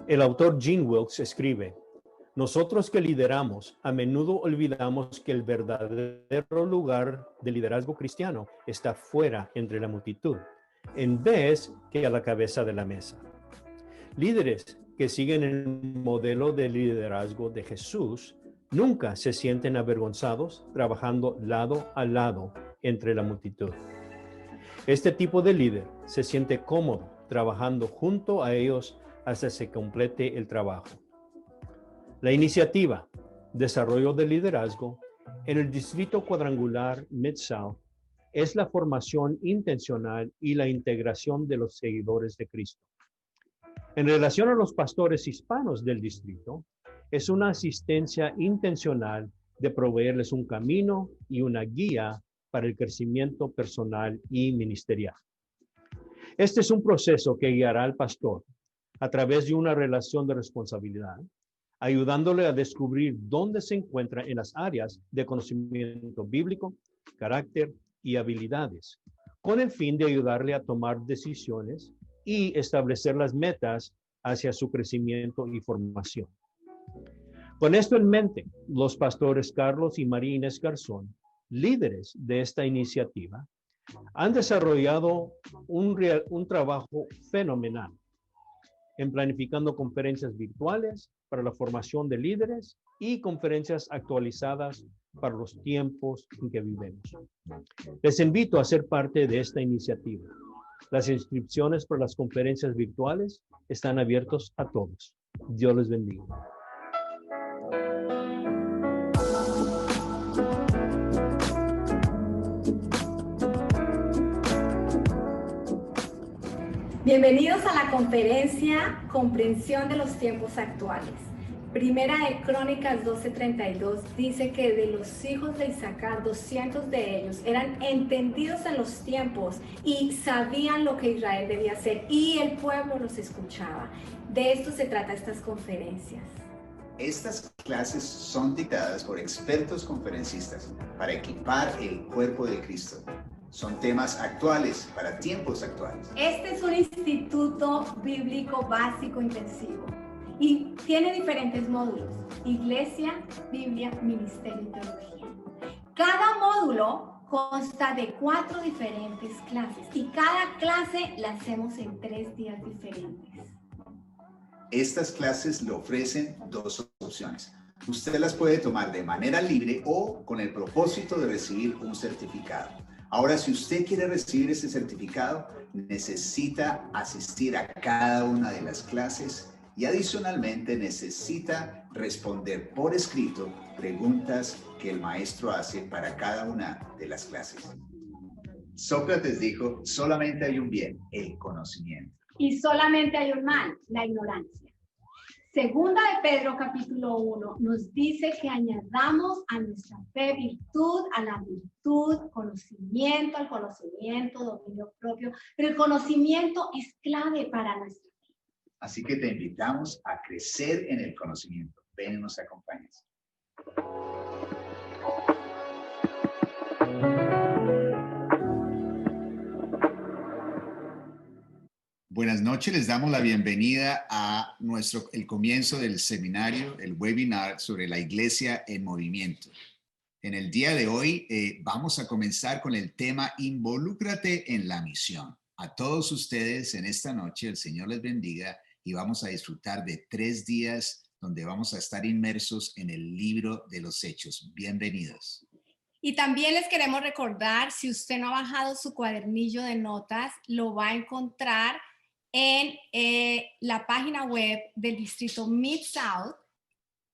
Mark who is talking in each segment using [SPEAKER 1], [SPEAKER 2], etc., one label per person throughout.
[SPEAKER 1] El autor Gene Wilkes escribe: nosotros que lideramos a menudo olvidamos que el verdadero lugar de liderazgo cristiano está fuera entre la multitud, en vez que a la cabeza de la mesa. Líderes que siguen el modelo de liderazgo de Jesús nunca se sienten avergonzados trabajando lado a lado entre la multitud. Este tipo de líder se siente cómodo trabajando junto a ellos hasta se complete el trabajo. La iniciativa Desarrollo de Liderazgo en el Distrito Cuadrangular Mid-South es la formación intencional y la integración de los seguidores de Cristo. En relación a los pastores hispanos del distrito, es una asistencia intencional de proveerles un camino y una guía para el crecimiento personal y ministerial. Este es un proceso que guiará al pastor a través de una relación de responsabilidad, ayudándole a descubrir dónde se encuentra en las áreas de conocimiento bíblico, carácter y habilidades, con el fin de ayudarle a tomar decisiones y establecer las metas hacia su crecimiento y formación. Con esto en mente, los pastores Carlos y María Inés Garzón, líderes de esta iniciativa, han desarrollado un trabajo fenomenal en planificando conferencias virtuales para la formación de líderes y conferencias actualizadas para los tiempos en que vivimos. Les invito a ser parte de esta iniciativa. Las inscripciones para las conferencias virtuales están abiertas a todos. Dios les bendiga.
[SPEAKER 2] Bienvenidos a la conferencia Comprensión de los tiempos actuales. Primera de Crónicas 12:32 dice que de los hijos de Isaacar, 200 de ellos eran entendidos en los tiempos y sabían lo que Israel debía hacer y el pueblo los escuchaba. De esto se trata estas conferencias.
[SPEAKER 3] Estas clases son dictadas por expertos conferencistas para equipar el cuerpo de Cristo. Son temas actuales para tiempos actuales.
[SPEAKER 2] Este es un instituto bíblico básico intensivo y tiene diferentes módulos: Iglesia, Biblia, Ministerio y Teología. Cada módulo consta de 4 diferentes clases y cada clase la hacemos en 3 días diferentes.
[SPEAKER 3] Estas clases le ofrecen 2 opciones. Usted las puede tomar de manera libre o con el propósito de recibir un certificado. Ahora, si usted quiere recibir ese certificado, necesita asistir a cada una de las clases y adicionalmente necesita responder por escrito preguntas que el maestro hace para cada una de las clases. Sócrates dijo, solamente hay un bien, el conocimiento.
[SPEAKER 2] Y solamente hay un mal, la ignorancia. Segunda de Pedro capítulo 1 nos dice que añadamos a nuestra fe virtud, a la virtud, conocimiento, al conocimiento, dominio propio, pero el conocimiento es clave para nuestra vida.
[SPEAKER 3] Así que te invitamos a crecer en el conocimiento. Ven y nos acompañes. Buenas noches, les damos la bienvenida a el comienzo del seminario, el webinar sobre la Iglesia en Movimiento. En el día de hoy vamos a comenzar con el tema Involúcrate en la misión. A todos ustedes en esta noche, el Señor les bendiga y vamos a disfrutar de 3 días donde vamos a estar inmersos en el libro de los Hechos. Bienvenidos.
[SPEAKER 2] Y también les queremos recordar, si usted no ha bajado su cuadernillo de notas, lo va a encontrar en la página web del Distrito Mid-South.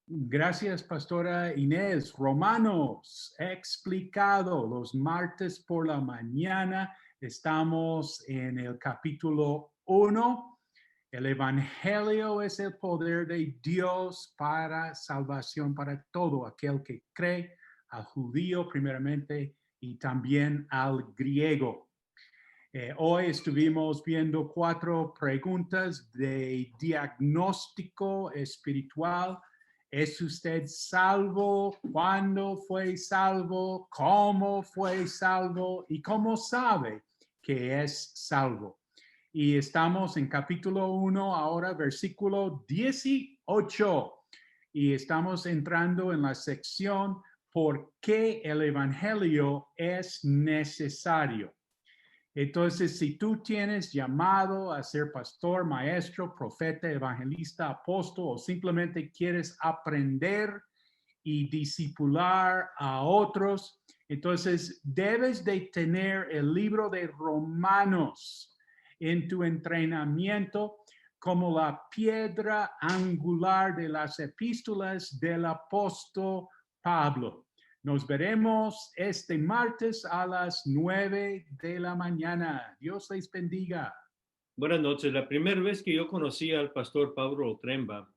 [SPEAKER 4] Gracias, Pastora Inés. Romanos explicado. Los martes por la mañana estamos en el capítulo 1. El Evangelio es el poder de Dios para salvación para todo aquel que cree, al judío primeramente y también al griego. Hoy estuvimos viendo 4 preguntas de diagnóstico espiritual. ¿Es usted salvo? ¿Cuándo fue salvo? ¿Cómo fue salvo? ¿Y cómo sabe que es salvo? Y estamos en capítulo 1 ahora, versículo 18. Y estamos entrando en la sección ¿por qué el evangelio es necesario? Entonces, si tú tienes llamado a ser pastor, maestro, profeta, evangelista, apóstol o simplemente quieres aprender y discipular a otros, entonces debes de tener el libro de Romanos en tu entrenamiento como la piedra angular de las epístolas del apóstol Pablo. Nos veremos este martes a las 9 de la mañana. Dios les bendiga.
[SPEAKER 1] Buenas noches. La primera vez que yo conocí al pastor Pablo Tremba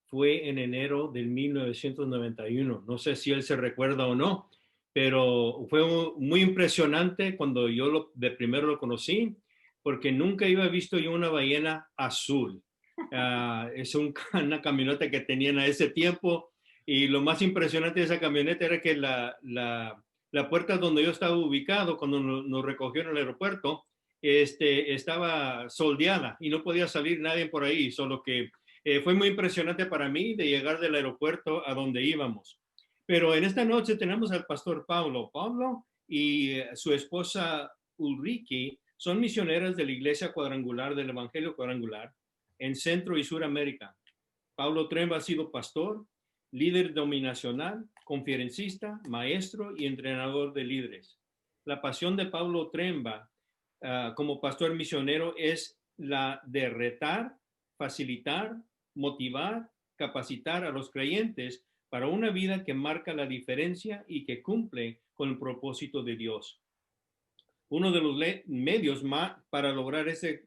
[SPEAKER 1] fue en enero del 1991. No sé si él se recuerda o no, pero fue muy impresionante cuando yo de primero lo conocí, porque nunca había visto yo una ballena azul. Es una camioneta que tenían a ese tiempo, y lo más impresionante de esa camioneta era que la puerta donde yo estaba ubicado cuando nos recogieron en el aeropuerto estaba soldeada y no podía salir nadie por ahí, solo que fue muy impresionante para mí de llegar del aeropuerto a donde íbamos. Pero en esta noche tenemos al pastor Pablo. Pablo y su esposa Ulrike son misioneras de la Iglesia Cuadrangular del Evangelio Cuadrangular en Centro y Suramérica. Pablo Tremba ha sido pastor, líder dominacional, conferencista, maestro y entrenador de líderes. La pasión de Pablo Tremba como pastor misionero es la de retar, facilitar, motivar, capacitar a los creyentes para una vida que marca la diferencia y que cumple con el propósito de Dios. Uno de los medios para lograr ese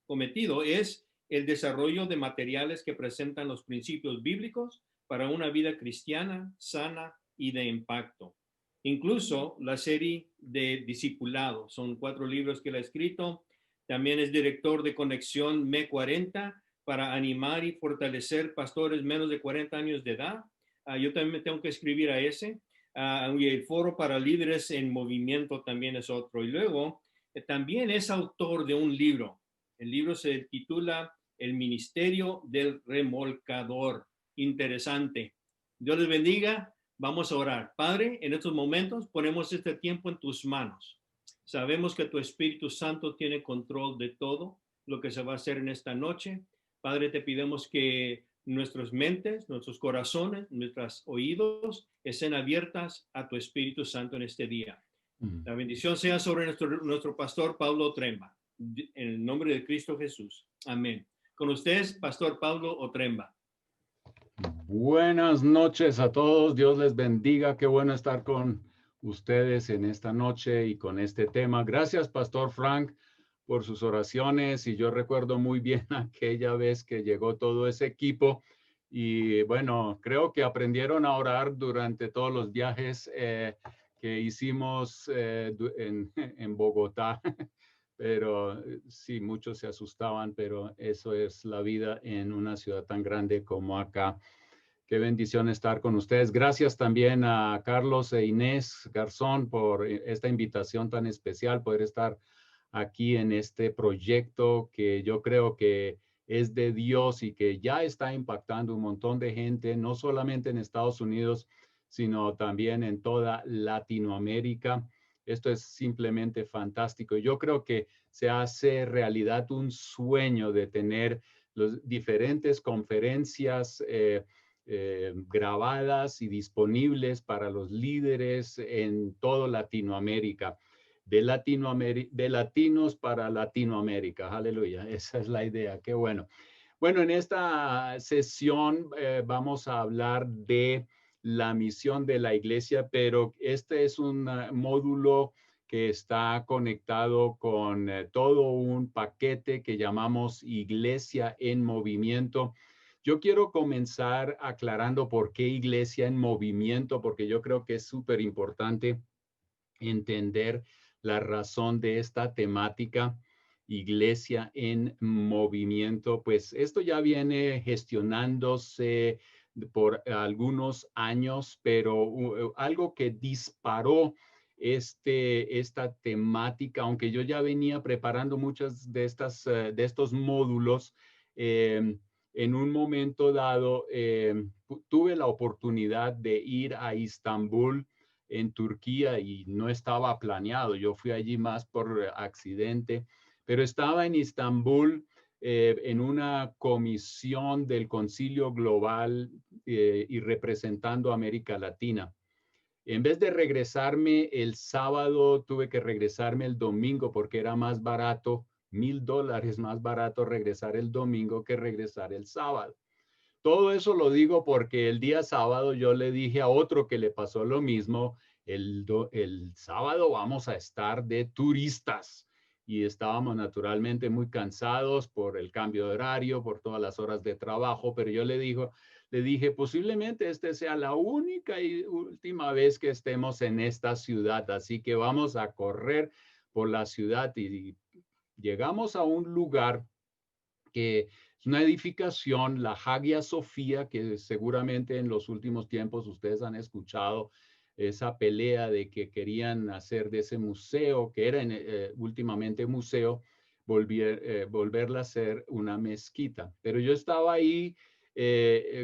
[SPEAKER 1] cometido es el desarrollo de materiales que presentan los principios bíblicos para una vida cristiana, sana y de impacto. Incluso la serie de discipulado, son 4 libros que él ha escrito. También es director de Conexión M40 para animar y fortalecer pastores menos de 40 años de edad. Yo también me tengo que escribir a ese. Y el Foro para Líderes en Movimiento también es otro. Y luego también es autor de un libro. El libro se titula El Ministerio del Remolcador. Interesante. Dios les bendiga. Vamos a orar. Padre, en estos momentos ponemos este tiempo en tus manos. Sabemos que tu Espíritu Santo tiene control de todo lo que se va a hacer en esta noche. Padre, te pedimos que nuestras mentes, nuestros corazones, nuestros oídos estén abiertas a tu Espíritu Santo en este día. La bendición sea sobre nuestro pastor Pablo Tremba. En el nombre de Cristo Jesús. Amén. Con ustedes, pastor Pablo Otremba.
[SPEAKER 5] Buenas noches a todos, Dios les bendiga, qué bueno estar con ustedes en esta noche y con este tema. Gracias, Pastor Frank, por sus oraciones, y yo recuerdo muy bien aquella vez que llegó todo ese equipo y bueno, creo que aprendieron a orar durante todos los viajes que hicimos en Bogotá. Pero sí, muchos se asustaban, pero eso es la vida en una ciudad tan grande como acá. Qué bendición estar con ustedes. Gracias también a Carlos e Inés Garzón por esta invitación tan especial, poder estar aquí en este proyecto que yo creo que es de Dios y que ya está impactando un montón de gente, no solamente en Estados Unidos, sino también en toda Latinoamérica. Esto es simplemente fantástico. Yo creo que se hace realidad un sueño de tener las diferentes conferencias grabadas y disponibles para los líderes en toda Latinoamérica. De latinos para Latinoamérica. Aleluya. Esa es la idea. Qué bueno. Bueno, en esta sesión vamos a hablar de la misión de la iglesia, pero este es un módulo que está conectado con todo un paquete que llamamos Iglesia en Movimiento. Yo quiero comenzar aclarando por qué Iglesia en Movimiento, porque yo creo que es súper importante entender la razón de esta temática. Iglesia en Movimiento, pues esto ya viene gestionándose por algunos años, pero algo que disparó esta temática, aunque yo ya venía preparando muchas de estos módulos. En un momento dado tuve la oportunidad de ir a Istambul, en Turquía, y no estaba planeado. Yo fui allí más por accidente, pero estaba en Istambul en una comisión del Concilio Global y representando a América Latina. En vez de regresarme el sábado, tuve que regresarme el domingo porque era más barato, $1,000 más barato regresar el domingo que regresar el sábado. Todo eso lo digo porque el día sábado yo le dije a otro que le pasó lo mismo. El sábado vamos a estar de turistas, y estábamos naturalmente muy cansados por el cambio de horario, por todas las horas de trabajo, pero yo le dije, posiblemente esta sea la única y última vez que estemos en esta ciudad, así que vamos a correr por la ciudad. Y llegamos a un lugar que es una edificación, la Hagia Sofía, que seguramente en los últimos tiempos ustedes han escuchado esa pelea de que querían hacer de ese museo, que era últimamente museo, volverla a ser una mezquita. Pero yo estaba ahí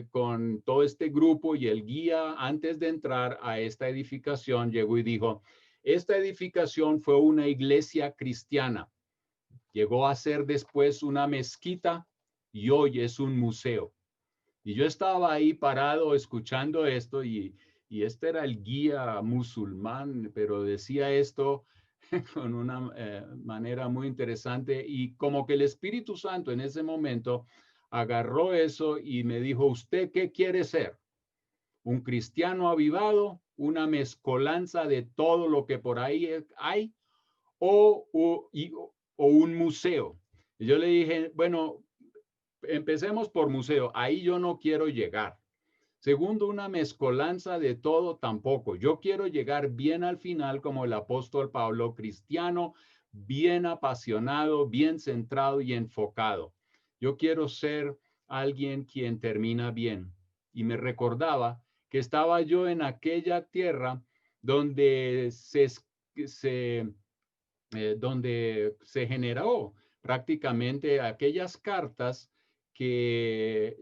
[SPEAKER 5] con todo este grupo, y el guía, antes de entrar a esta edificación, llegó y dijo: esta edificación fue una iglesia cristiana. Llegó a ser después una mezquita y hoy es un museo. Y yo estaba ahí parado escuchando esto, y este era el guía musulmán, pero decía esto con una manera muy interesante, y como que el Espíritu Santo en ese momento agarró eso y me dijo: ¿usted qué quiere ser? ¿Un cristiano avivado? ¿Una mezcolanza de todo lo que por ahí hay? ¿O un museo? Y yo le dije, bueno, empecemos por museo. Ahí yo no quiero llegar. Segundo, una mezcolanza de todo tampoco. Yo quiero llegar bien al final como el apóstol Pablo, cristiano, bien apasionado, bien centrado y enfocado. Yo quiero ser alguien quien termina bien. Y me recordaba que estaba yo en aquella tierra donde donde se generó prácticamente aquellas cartas que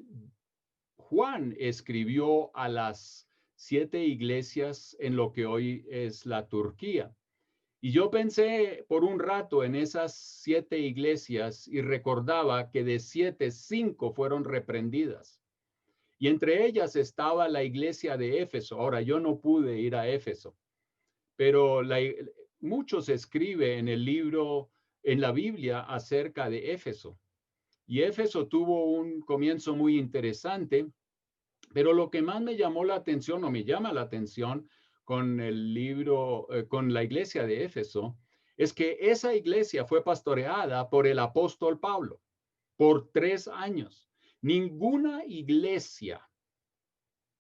[SPEAKER 5] Juan escribió a las 7 iglesias en lo que hoy es la Turquía. Y yo pensé por un rato en esas 7 iglesias y recordaba que de 7, 5 fueron reprendidas. Y entre ellas estaba la iglesia de Éfeso. Ahora, yo no pude ir a Éfeso, pero mucho se escribe en el libro, en la Biblia, acerca de Éfeso. Y Éfeso tuvo un comienzo muy interesante, pero lo que más me llamó la atención, o me llama la atención, con el libro, con la iglesia de Éfeso, es que esa iglesia fue pastoreada por el apóstol Pablo por 3 años. Ninguna iglesia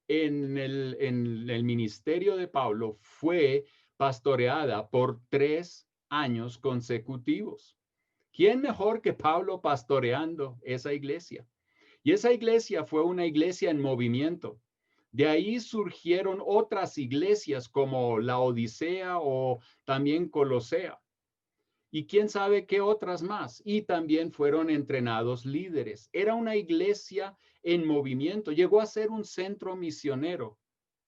[SPEAKER 5] en el ministerio de Pablo fue pastoreada por 3 años consecutivos. ¿Quién mejor que Pablo pastoreando esa iglesia? Y esa iglesia fue una iglesia en movimiento. De ahí surgieron otras iglesias como la Odisea o también Colosea. Y quién sabe qué otras más. Y también fueron entrenados líderes. Era una iglesia en movimiento. Llegó a ser un centro misionero.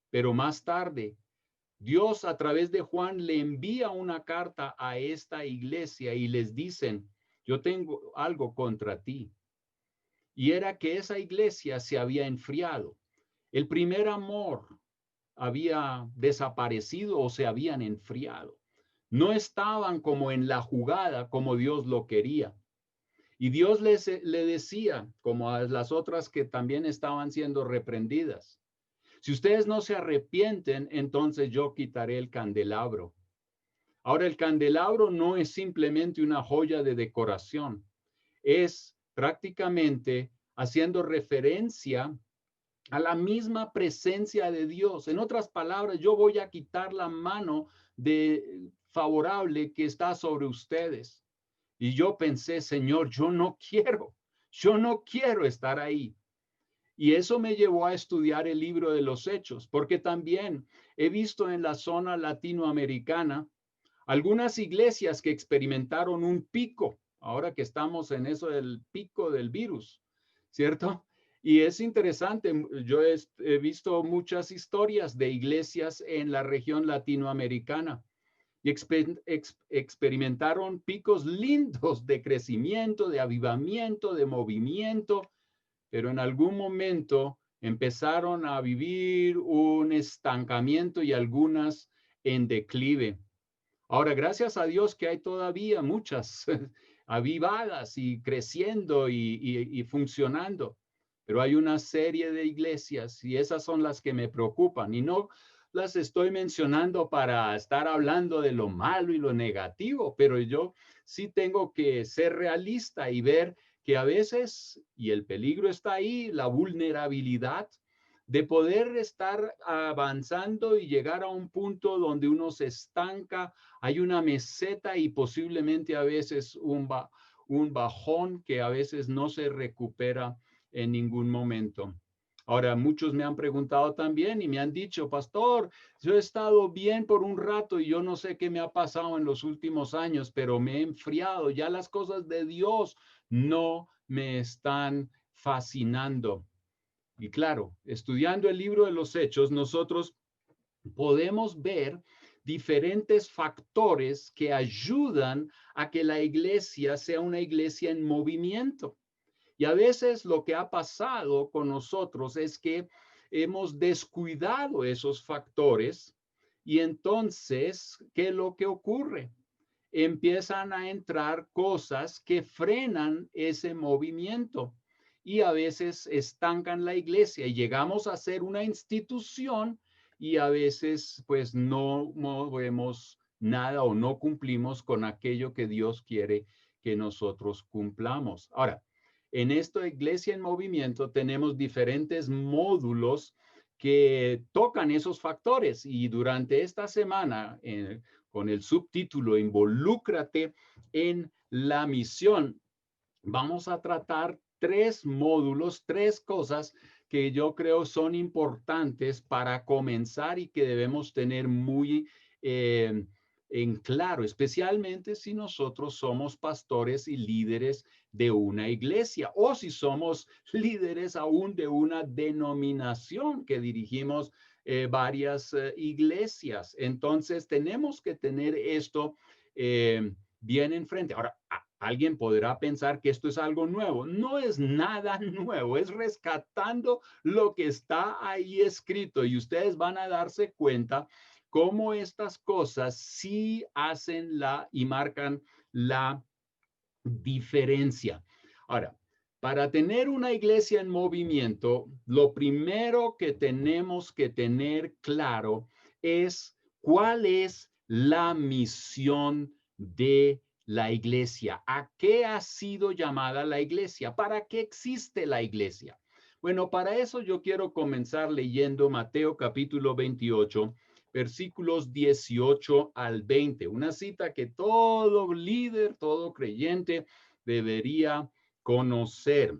[SPEAKER 5] Pero más tarde, Dios a través de Juan le envía una carta a esta iglesia y les dicen: yo tengo algo contra ti. Y era que esa iglesia se había enfriado. El primer amor había desaparecido o se habían enfriado. No estaban como en la jugada como Dios lo quería. Y Dios le decía, como a las otras que también estaban siendo reprendidas: si ustedes no se arrepienten, entonces yo quitaré el candelabro. Ahora, el candelabro no es simplemente una joya de decoración. Es prácticamente haciendo referencia a la misma presencia de Dios. En otras palabras, yo voy a quitar la mano favorable que está sobre ustedes. Y yo pensé: Señor, yo no quiero estar ahí. Y eso me llevó a estudiar el libro de los Hechos, porque también he visto en la zona latinoamericana algunas iglesias que experimentaron un pico, ahora que estamos en eso del pico del virus, ¿cierto? Y es interesante, yo he visto muchas historias de iglesias en la región latinoamericana y experimentaron picos lindos de crecimiento, de avivamiento, de movimiento, pero en algún momento empezaron a vivir un estancamiento y algunas en declive. Ahora, gracias a Dios que hay todavía muchas avivadas y creciendo y funcionando, pero hay una serie de iglesias y esas son las que me preocupan y no las estoy mencionando para estar hablando de lo malo y lo negativo, pero yo sí tengo que ser realista y ver que a veces, y el peligro está ahí, la vulnerabilidad de poder estar avanzando y llegar a un punto donde uno se estanca, hay una meseta y posiblemente a veces un bajón que a veces no se recupera en ningún momento. Ahora, muchos me han preguntado también y me han dicho, pastor, yo he estado bien por un rato y yo no sé qué me ha pasado en los últimos años, pero me he enfriado, ya las cosas de Dios no me están fascinando. Y claro, estudiando el libro de los Hechos, nosotros podemos ver diferentes factores que ayudan a que la iglesia sea una iglesia en movimiento. Y a veces lo que ha pasado con nosotros es que hemos descuidado esos factores y entonces, ¿qué es lo que ocurre? Empiezan a entrar cosas que frenan ese movimiento y a veces estancan la iglesia y llegamos a ser una institución y a veces pues no movemos nada o no cumplimos con aquello que Dios quiere que nosotros cumplamos. Ahora, en esta iglesia en movimiento tenemos diferentes módulos que tocan esos factores y durante esta semana, con el subtítulo Involúcrate en la misión, vamos a tratar 3 módulos, 3 cosas que yo creo son importantes para comenzar y que debemos tener muy en claro, especialmente si nosotros somos pastores y líderes de una iglesia o si somos líderes aún de una denominación que dirigimos varias iglesias. Entonces tenemos que tener esto bien enfrente. Ahora, alguien podrá pensar que esto es algo nuevo. No es nada nuevo, es rescatando lo que está ahí escrito y ustedes van a darse cuenta cómo estas cosas sí hacen y marcan la diferencia. Ahora, para tener una iglesia en movimiento, lo primero que tenemos que tener claro es cuál es la misión de la iglesia. ¿A qué ha sido llamada la iglesia? ¿Para qué existe la iglesia? Bueno, para eso yo quiero comenzar leyendo Mateo capítulo 28, versículos 18 al 20, una cita que todo líder, todo creyente debería conocer.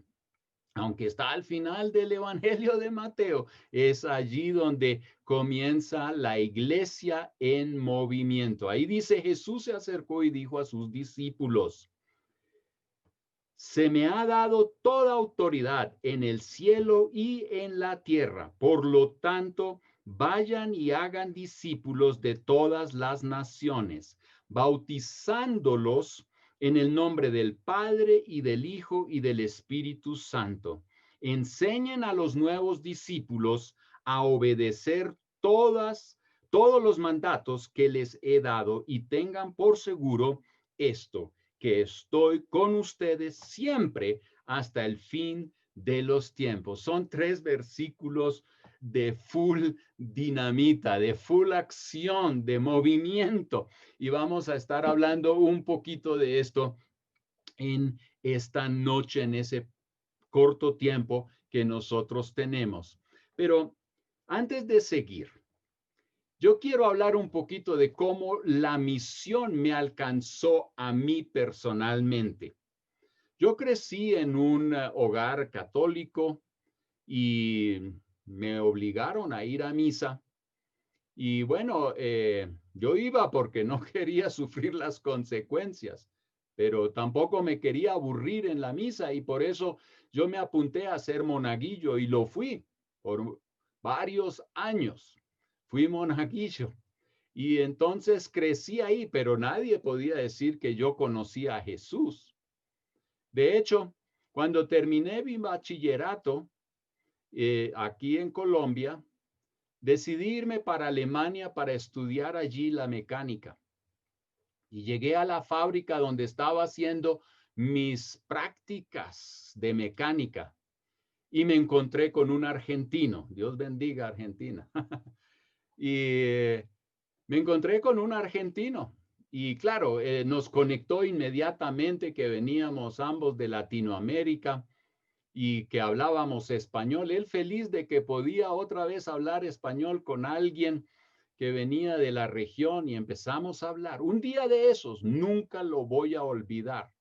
[SPEAKER 5] Aunque está al final del Evangelio de Mateo, es allí donde comienza la iglesia en movimiento. Ahí dice, Jesús se acercó y dijo a sus discípulos, se me ha dado toda autoridad en el cielo y en la tierra. Por lo tanto, vayan y hagan discípulos de todas las naciones, bautizándolos en el nombre del Padre y del Hijo y del Espíritu Santo. Enseñen a los nuevos discípulos a obedecer todos los mandatos que les he dado y tengan por seguro esto, que estoy con ustedes siempre hasta el fin de los tiempos. Son 3 versículos de full dinamita, de full acción, de movimiento. Y vamos a estar hablando un poquito de esto en esta noche, en ese corto tiempo que nosotros tenemos. Pero antes de seguir, yo quiero hablar un poquito de cómo la misión me alcanzó a mí personalmente. Yo crecí en un hogar católico y me obligaron a ir a misa. Y bueno, yo iba porque no quería sufrir las consecuencias, pero tampoco me quería aburrir en la misa y por eso yo me apunté a ser monaguillo y lo fui por varios años. Fui monaguillo y entonces crecí ahí, pero nadie podía decir que yo conocía a Jesús. De hecho, cuando terminé mi bachillerato aquí en Colombia, decidí irme para Alemania para estudiar allí la mecánica. Y llegué a la fábrica donde estaba haciendo mis prácticas de mecánica y me encontré con un argentino. Dios bendiga Argentina. Y me encontré con un argentino y claro, nos conectó inmediatamente que veníamos ambos de Latinoamérica y que hablábamos español. Él feliz de que podía otra vez hablar español con alguien que venía de la región y empezamos a hablar. Un día de esos, nunca lo voy a olvidar.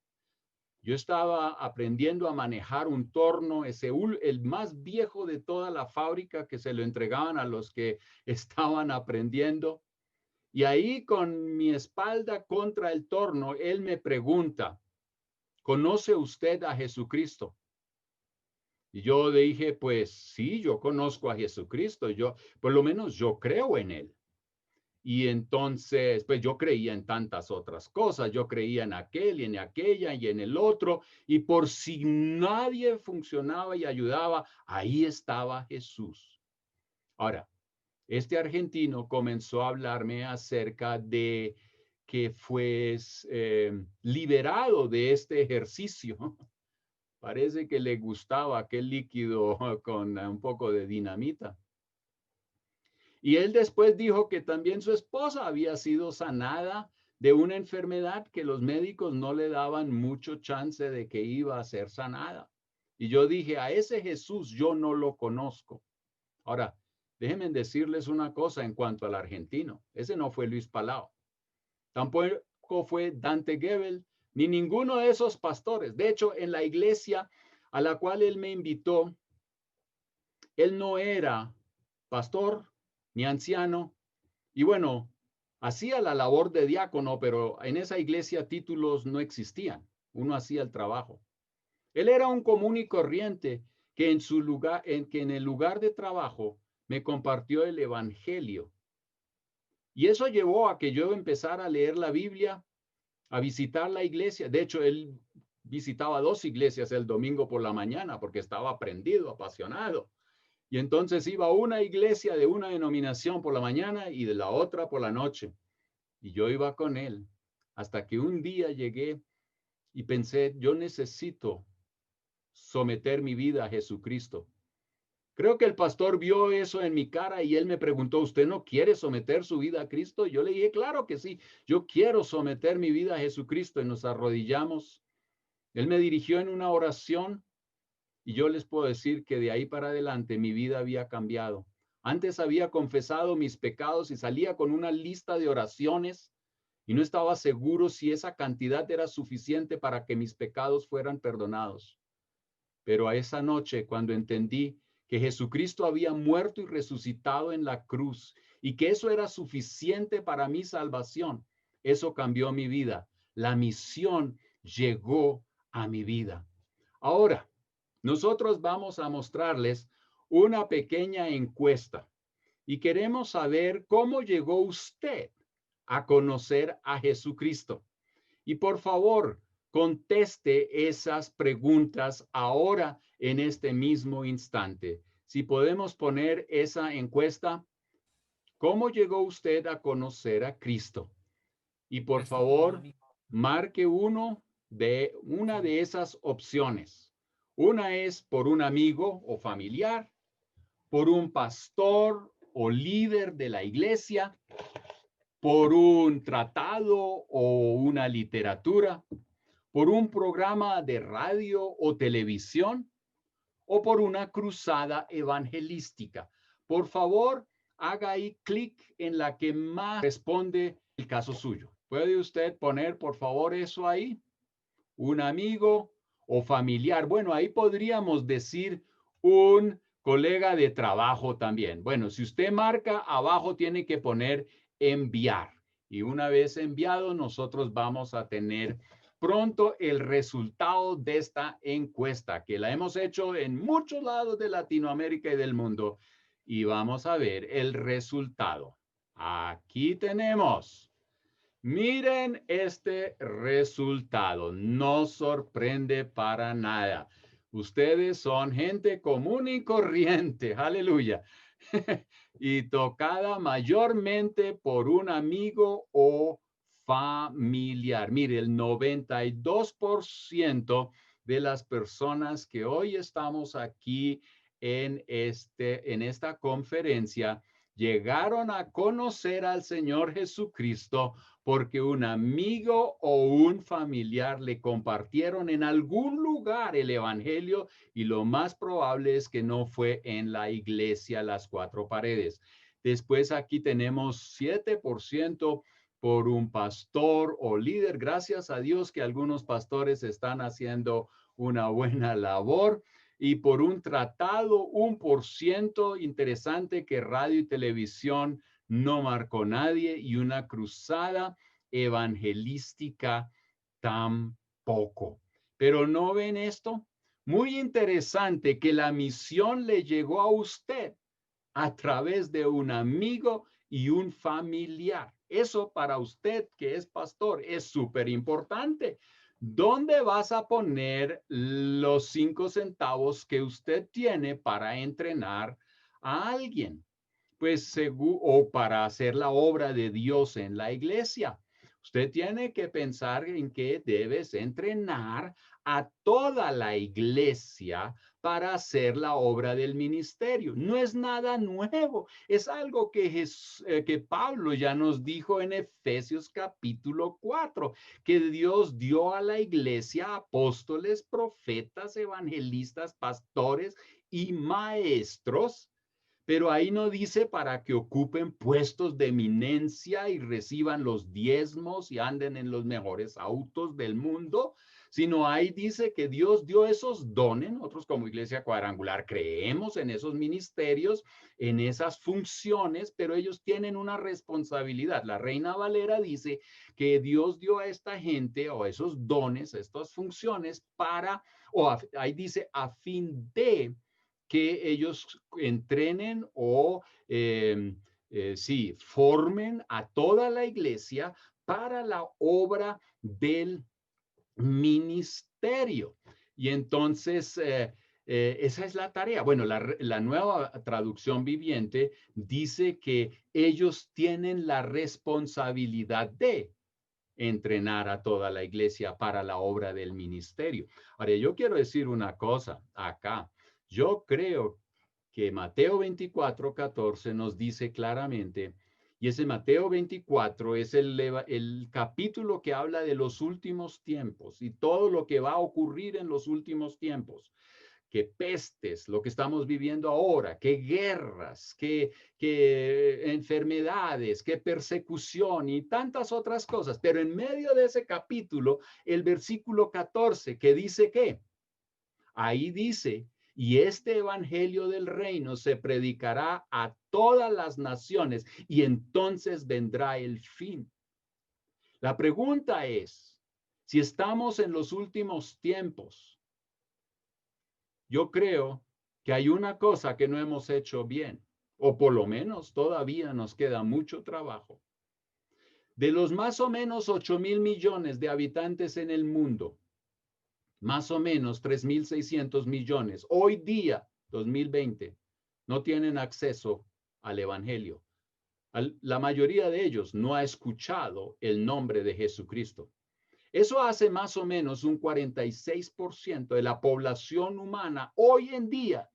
[SPEAKER 5] Yo estaba aprendiendo a manejar un torno, el más viejo de toda la fábrica, que se lo entregaban a los que estaban aprendiendo. Y ahí con mi espalda contra el torno, él me pregunta, ¿conoce usted a Jesucristo? Y yo dije, pues sí, yo conozco a Jesucristo, por lo menos yo creo en él. Y entonces, pues yo creía en tantas otras cosas, yo creía en aquel y en aquella y en el otro, y por si nadie funcionaba y ayudaba, ahí estaba Jesús. Ahora, este argentino comenzó a hablarme acerca de que fue liberado de este ejercicio. Parece que le gustaba aquel líquido con un poco de dinamita. Y él después dijo que también su esposa había sido sanada de una enfermedad que los médicos no le daban mucho chance de que iba a ser sanada. Y yo dije, a ese Jesús yo no lo conozco. Ahora, déjenme decirles una cosa en cuanto al argentino. Ese no fue Luis Palau. Tampoco fue Dante Gebel, ni ninguno de esos pastores. De hecho, en la iglesia a la cual él me invitó, él no era pastor ni anciano. Y bueno, hacía la labor de diácono, pero en esa iglesia títulos no existían. Uno hacía el trabajo. Él era un común y corriente que en el lugar de trabajo me compartió el evangelio. Y eso llevó a que yo empezara a leer la Biblia, a visitar la iglesia. De hecho, él visitaba 2 iglesias el domingo por la mañana porque estaba prendido, apasionado. Y entonces iba a una iglesia de una denominación por la mañana y de la otra por la noche. Y yo iba con él hasta que un día llegué y pensé, yo necesito someter mi vida a Jesucristo. Creo que el pastor vio eso en mi cara y él me preguntó, ¿usted no quiere someter su vida a Cristo? Yo le dije, claro que sí, yo quiero someter mi vida a Jesucristo, y nos arrodillamos. Él me dirigió en una oración y yo les puedo decir que de ahí para adelante mi vida había cambiado. Antes había confesado mis pecados y salía con una lista de oraciones y no estaba seguro si esa cantidad era suficiente para que mis pecados fueran perdonados. Pero a esa noche, cuando entendí que Jesucristo había muerto y resucitado en la cruz y que eso era suficiente para mi salvación, eso cambió mi vida. La misión llegó a mi vida. Ahora, nosotros vamos a mostrarles una pequeña encuesta y queremos saber cómo llegó usted a conocer a Jesucristo. Y por favor, conteste esas preguntas ahora en este mismo instante. Si podemos poner esa encuesta, ¿cómo llegó usted a conocer a Cristo? Y por favor, marque una de esas opciones. Una es por un amigo o familiar, por un pastor o líder de la iglesia, por un tratado o una literatura, por un programa de radio o televisión o por una cruzada evangelística. Por favor, haga ahí clic en la que más responde el caso suyo. ¿Puede usted poner, por favor, eso ahí? Un amigo o familiar. Bueno, ahí podríamos decir un colega de trabajo también. Bueno, si usted marca abajo, tiene que poner enviar. Y una vez enviado, nosotros vamos a tener pronto el resultado de esta encuesta, que la hemos hecho en muchos lados de Latinoamérica y del mundo. Y vamos a ver el resultado. Aquí tenemos. Miren este resultado. No sorprende para nada. Ustedes son gente común y corriente. Aleluya. Y tocada mayormente por un amigo o familiar. Mire, el 92% de las personas que hoy estamos aquí en esta conferencia llegaron a conocer al Señor Jesucristo porque un amigo o un familiar le compartieron en algún lugar el evangelio, y lo más probable es que no fue en la iglesia, las cuatro paredes. Después aquí tenemos 7% por un pastor o líder. Gracias a Dios que algunos pastores están haciendo una buena labor. Y por un tratado, 1%, interesante que radio y televisión no marcó nadie, y una cruzada evangelística tampoco. Pero ¿no ven esto? Muy interesante que la misión le llegó a usted a través de un amigo y un familiar. Eso para usted que es pastor es súper importante. ¿Dónde vas a poner los 5 centavos que usted tiene para entrenar a alguien? Pues o para hacer la obra de Dios en la iglesia. Usted tiene que pensar en que debes entrenar a toda la iglesia para hacer la obra del ministerio. No es nada nuevo, es algo que Pablo ya nos dijo en Efesios capítulo 4, que Dios dio a la iglesia apóstoles, profetas, evangelistas, pastores y maestros. Pero ahí no dice para que ocupen puestos de eminencia y reciban los diezmos y anden en los mejores autos del mundo, sino ahí dice que Dios dio esos dones. Nosotros como Iglesia Cuadrangular creemos en esos ministerios, en esas funciones, pero ellos tienen una responsabilidad. La Reina Valera dice que Dios dio a esta gente o esos dones, estas funciones ahí dice a fin de que ellos entrenen o formen a toda la iglesia para la obra del ministerio. Y entonces esa es la tarea. Bueno, la nueva traducción viviente dice que ellos tienen la responsabilidad de entrenar a toda la iglesia para la obra del ministerio. Ahora, yo quiero decir una cosa acá. Yo creo que Mateo 24:14 nos dice claramente, y ese Mateo 24 es el capítulo que habla de los últimos tiempos y todo lo que va a ocurrir en los últimos tiempos. Que pestes, lo que estamos viviendo ahora, que guerras, que enfermedades, que persecución y tantas otras cosas. Pero en medio de ese capítulo, el versículo 14, que dice que, ahí dice, y este evangelio del reino se predicará a todas las naciones y entonces vendrá el fin. La pregunta es, si estamos en los últimos tiempos, yo creo que hay una cosa que no hemos hecho bien, o por lo menos todavía nos queda mucho trabajo. De los más o menos 8,000 millones de habitantes en el mundo, más o menos 3,600 millones, hoy día, 2020, no tienen acceso al evangelio. La mayoría de ellos no ha escuchado el nombre de Jesucristo. Eso hace más o menos un 46% de la población humana hoy en día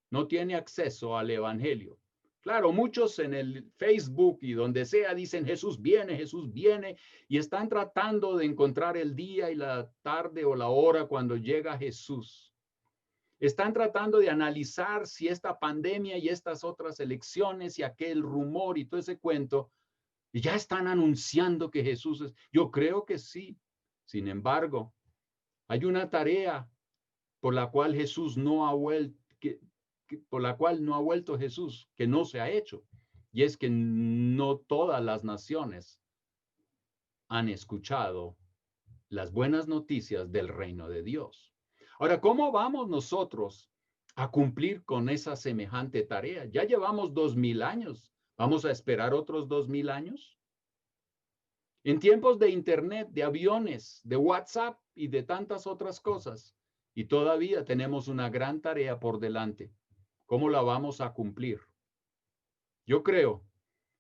[SPEAKER 5] no tiene acceso al evangelio. Claro, muchos en el Facebook y donde sea dicen Jesús viene, y están tratando de encontrar el día y la tarde o la hora cuando llega Jesús. Están tratando de analizar si esta pandemia y estas otras elecciones y aquel rumor y todo ese cuento, y ya están anunciando que Jesús es. Yo creo que sí. Sin embargo, hay una tarea por la cual Jesús no ha vuelto, por la cual no ha vuelto Jesús, que no se ha hecho. Y es que no todas las naciones han escuchado las buenas noticias del reino de Dios. Ahora, ¿cómo vamos nosotros a cumplir con esa semejante tarea? Ya llevamos 2000 años. ¿Vamos a esperar otros 2000 años? En tiempos de internet, de aviones, de WhatsApp y de tantas otras cosas, y todavía tenemos una gran tarea por delante. ¿Cómo la vamos a cumplir? Yo creo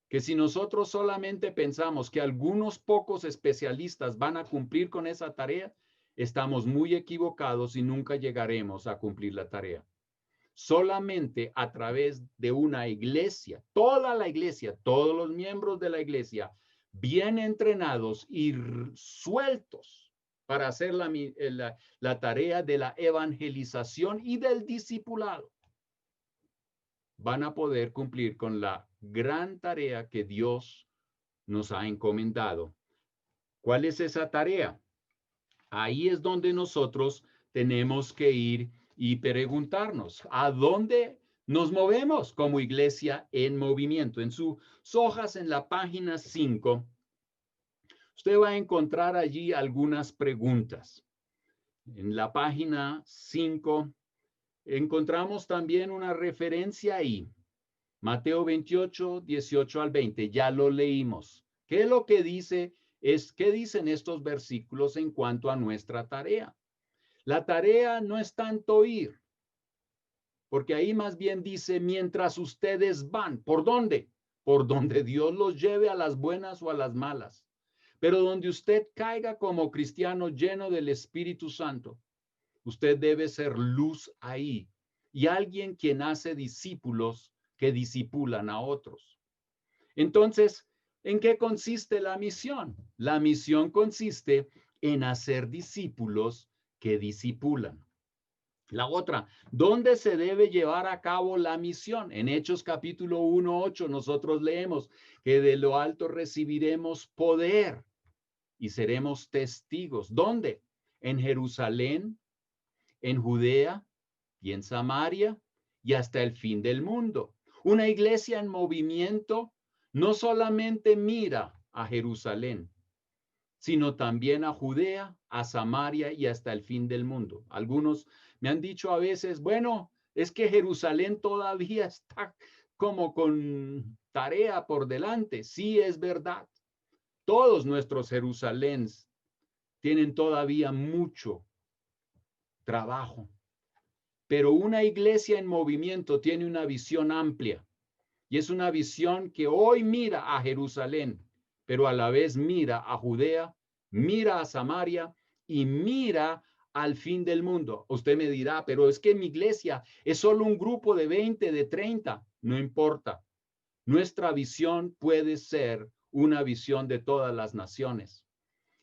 [SPEAKER 5] que si nosotros solamente pensamos que algunos pocos especialistas van a cumplir con esa tarea, estamos muy equivocados y nunca llegaremos a cumplir la tarea. Solamente a través de una iglesia, toda la iglesia, todos los miembros de la iglesia, bien entrenados y sueltos para hacer la tarea de la evangelización y del discipulado, van a poder cumplir con la gran tarea que Dios nos ha encomendado. ¿Cuál es esa tarea? Ahí es donde nosotros tenemos que ir y preguntarnos, ¿a dónde nos movemos como iglesia en movimiento? En sus hojas, en la página 5, usted va a encontrar allí algunas preguntas. En la página 5 encontramos también una referencia ahí. Mateo 28, 18 al 20, ya lo leímos. ¿Qué es lo que dice? ¿Qué dicen estos versículos en cuanto a nuestra tarea? La tarea no es tanto ir, porque ahí más bien dice, mientras ustedes van, ¿por dónde? Por donde Dios los lleve, a las buenas o a las malas. Pero donde usted caiga como cristiano lleno del Espíritu Santo, usted debe ser luz ahí y alguien quien hace discípulos que discipulan a otros. Entonces, ¿en qué consiste la misión? La misión consiste en hacer discípulos que discipulan. La otra, ¿dónde se debe llevar a cabo la misión? En Hechos capítulo 1:8 nosotros leemos que de lo alto recibiremos poder y seremos testigos. ¿Dónde? En Jerusalén, en Judea y en Samaria y hasta el fin del mundo. Una iglesia en movimiento no solamente mira a Jerusalén, sino también a Judea, a Samaria y hasta el fin del mundo. Algunos me han dicho a veces, bueno, es que Jerusalén todavía está como con tarea por delante. Sí, es verdad. Todos nuestros Jerusaléns tienen todavía mucho trabajo. Pero una iglesia en movimiento tiene una visión amplia y es una visión que hoy mira a Jerusalén, pero a la vez mira a Judea, mira a Samaria y mira al fin del mundo. Usted me dirá, pero es que mi iglesia es solo un grupo de 20, de 30. No importa. Nuestra visión puede ser una visión de todas las naciones.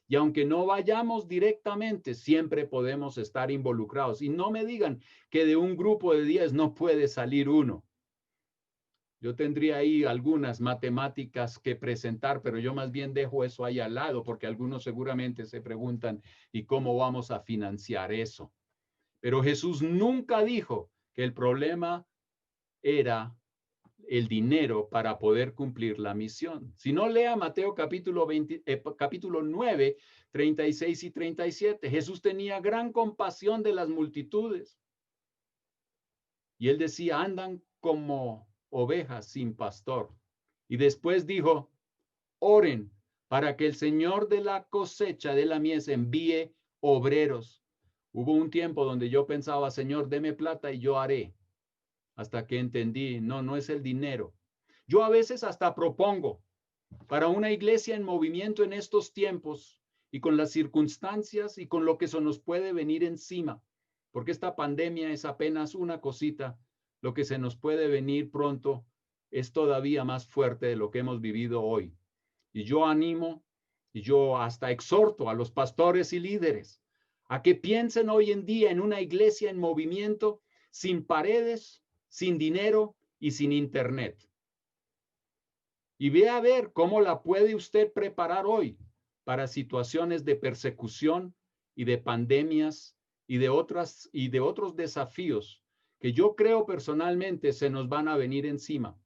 [SPEAKER 5] Y aunque no vayamos directamente, siempre podemos estar involucrados. Y no me digan que de un grupo de 10 no puede salir uno. Yo tendría ahí algunas matemáticas que presentar, pero yo más bien dejo eso ahí al lado, porque algunos seguramente se preguntan, ¿y cómo vamos a financiar eso? Pero Jesús nunca dijo que el problema era el dinero para poder cumplir la misión. Si no, lea Mateo capítulo 9, 36 y 37. Jesús tenía gran compasión de las multitudes. Y él decía, andan como ovejas sin pastor. Y después dijo, oren para que el Señor de la cosecha de la mies envíe obreros. Hubo un tiempo donde yo pensaba, Señor, deme plata y yo haré. Hasta que entendí, no es el dinero. Yo a veces hasta propongo para una iglesia en movimiento en estos tiempos y con las circunstancias y con lo que se nos puede venir encima, porque esta pandemia es apenas una cosita, lo que se nos puede venir pronto es todavía más fuerte de lo que hemos vivido hoy. Y yo animo y yo hasta exhorto a los pastores y líderes a que piensen hoy en día en una iglesia en movimiento sin paredes, sin dinero y sin internet. Y ve a ver cómo la puede usted preparar hoy para situaciones de persecución y de pandemias y de otros desafíos que yo creo personalmente se nos van a venir encima.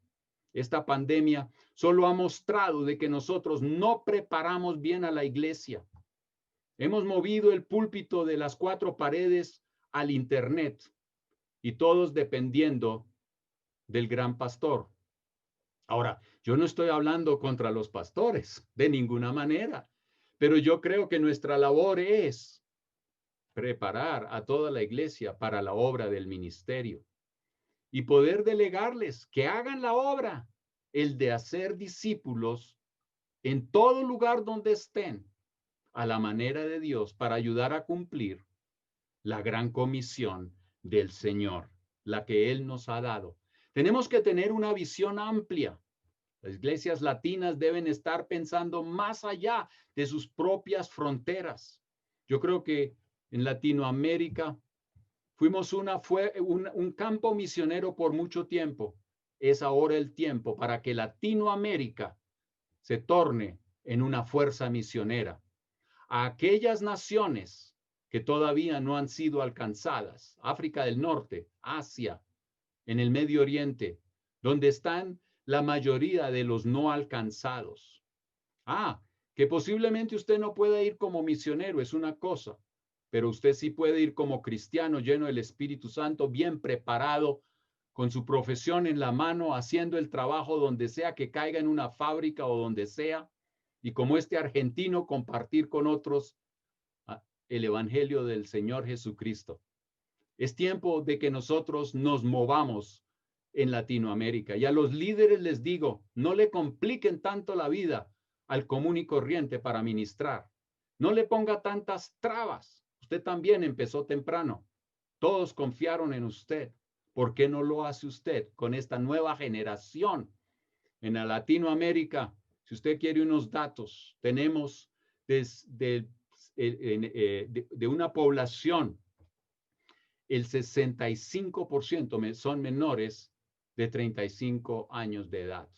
[SPEAKER 5] Esta pandemia solo ha mostrado de que nosotros no preparamos bien a la iglesia. Hemos movido el púlpito de las 4 paredes al internet y todos dependiendo del gran pastor. Ahora, yo no estoy hablando contra los pastores de ninguna manera, pero yo creo que nuestra labor es preparar a toda la iglesia para la obra del ministerio y poder delegarles que hagan la obra, el de hacer discípulos en todo lugar donde estén, a la manera de Dios, para ayudar a cumplir la gran comisión del Señor, la que Él nos ha dado. Tenemos que tener una visión amplia. Las iglesias latinas deben estar pensando más allá de sus propias fronteras. Yo creo que en Latinoamérica fuimos un campo misionero por mucho tiempo. Es ahora el tiempo para que Latinoamérica se torne en una fuerza misionera. A aquellas naciones que todavía no han sido alcanzadas, África del Norte, Asia, en el Medio Oriente, donde están la mayoría de los no alcanzados. Que posiblemente usted no pueda ir como misionero, es una cosa, pero usted sí puede ir como cristiano lleno del Espíritu Santo, bien preparado, con su profesión en la mano, haciendo el trabajo donde sea que caiga, en una fábrica o donde sea, y como este argentino compartir con otros el evangelio del Señor Jesucristo. Es tiempo de que nosotros nos movamos en Latinoamérica. Y a los líderes les digo, no le compliquen tanto la vida al común y corriente para ministrar. No le ponga tantas trabas. Usted también empezó temprano. Todos confiaron en usted. ¿Por qué no lo hace usted con esta nueva generación? En la Latinoamérica, si usted quiere unos datos, tenemos de una población, el 65% son menores de 35 años de edad.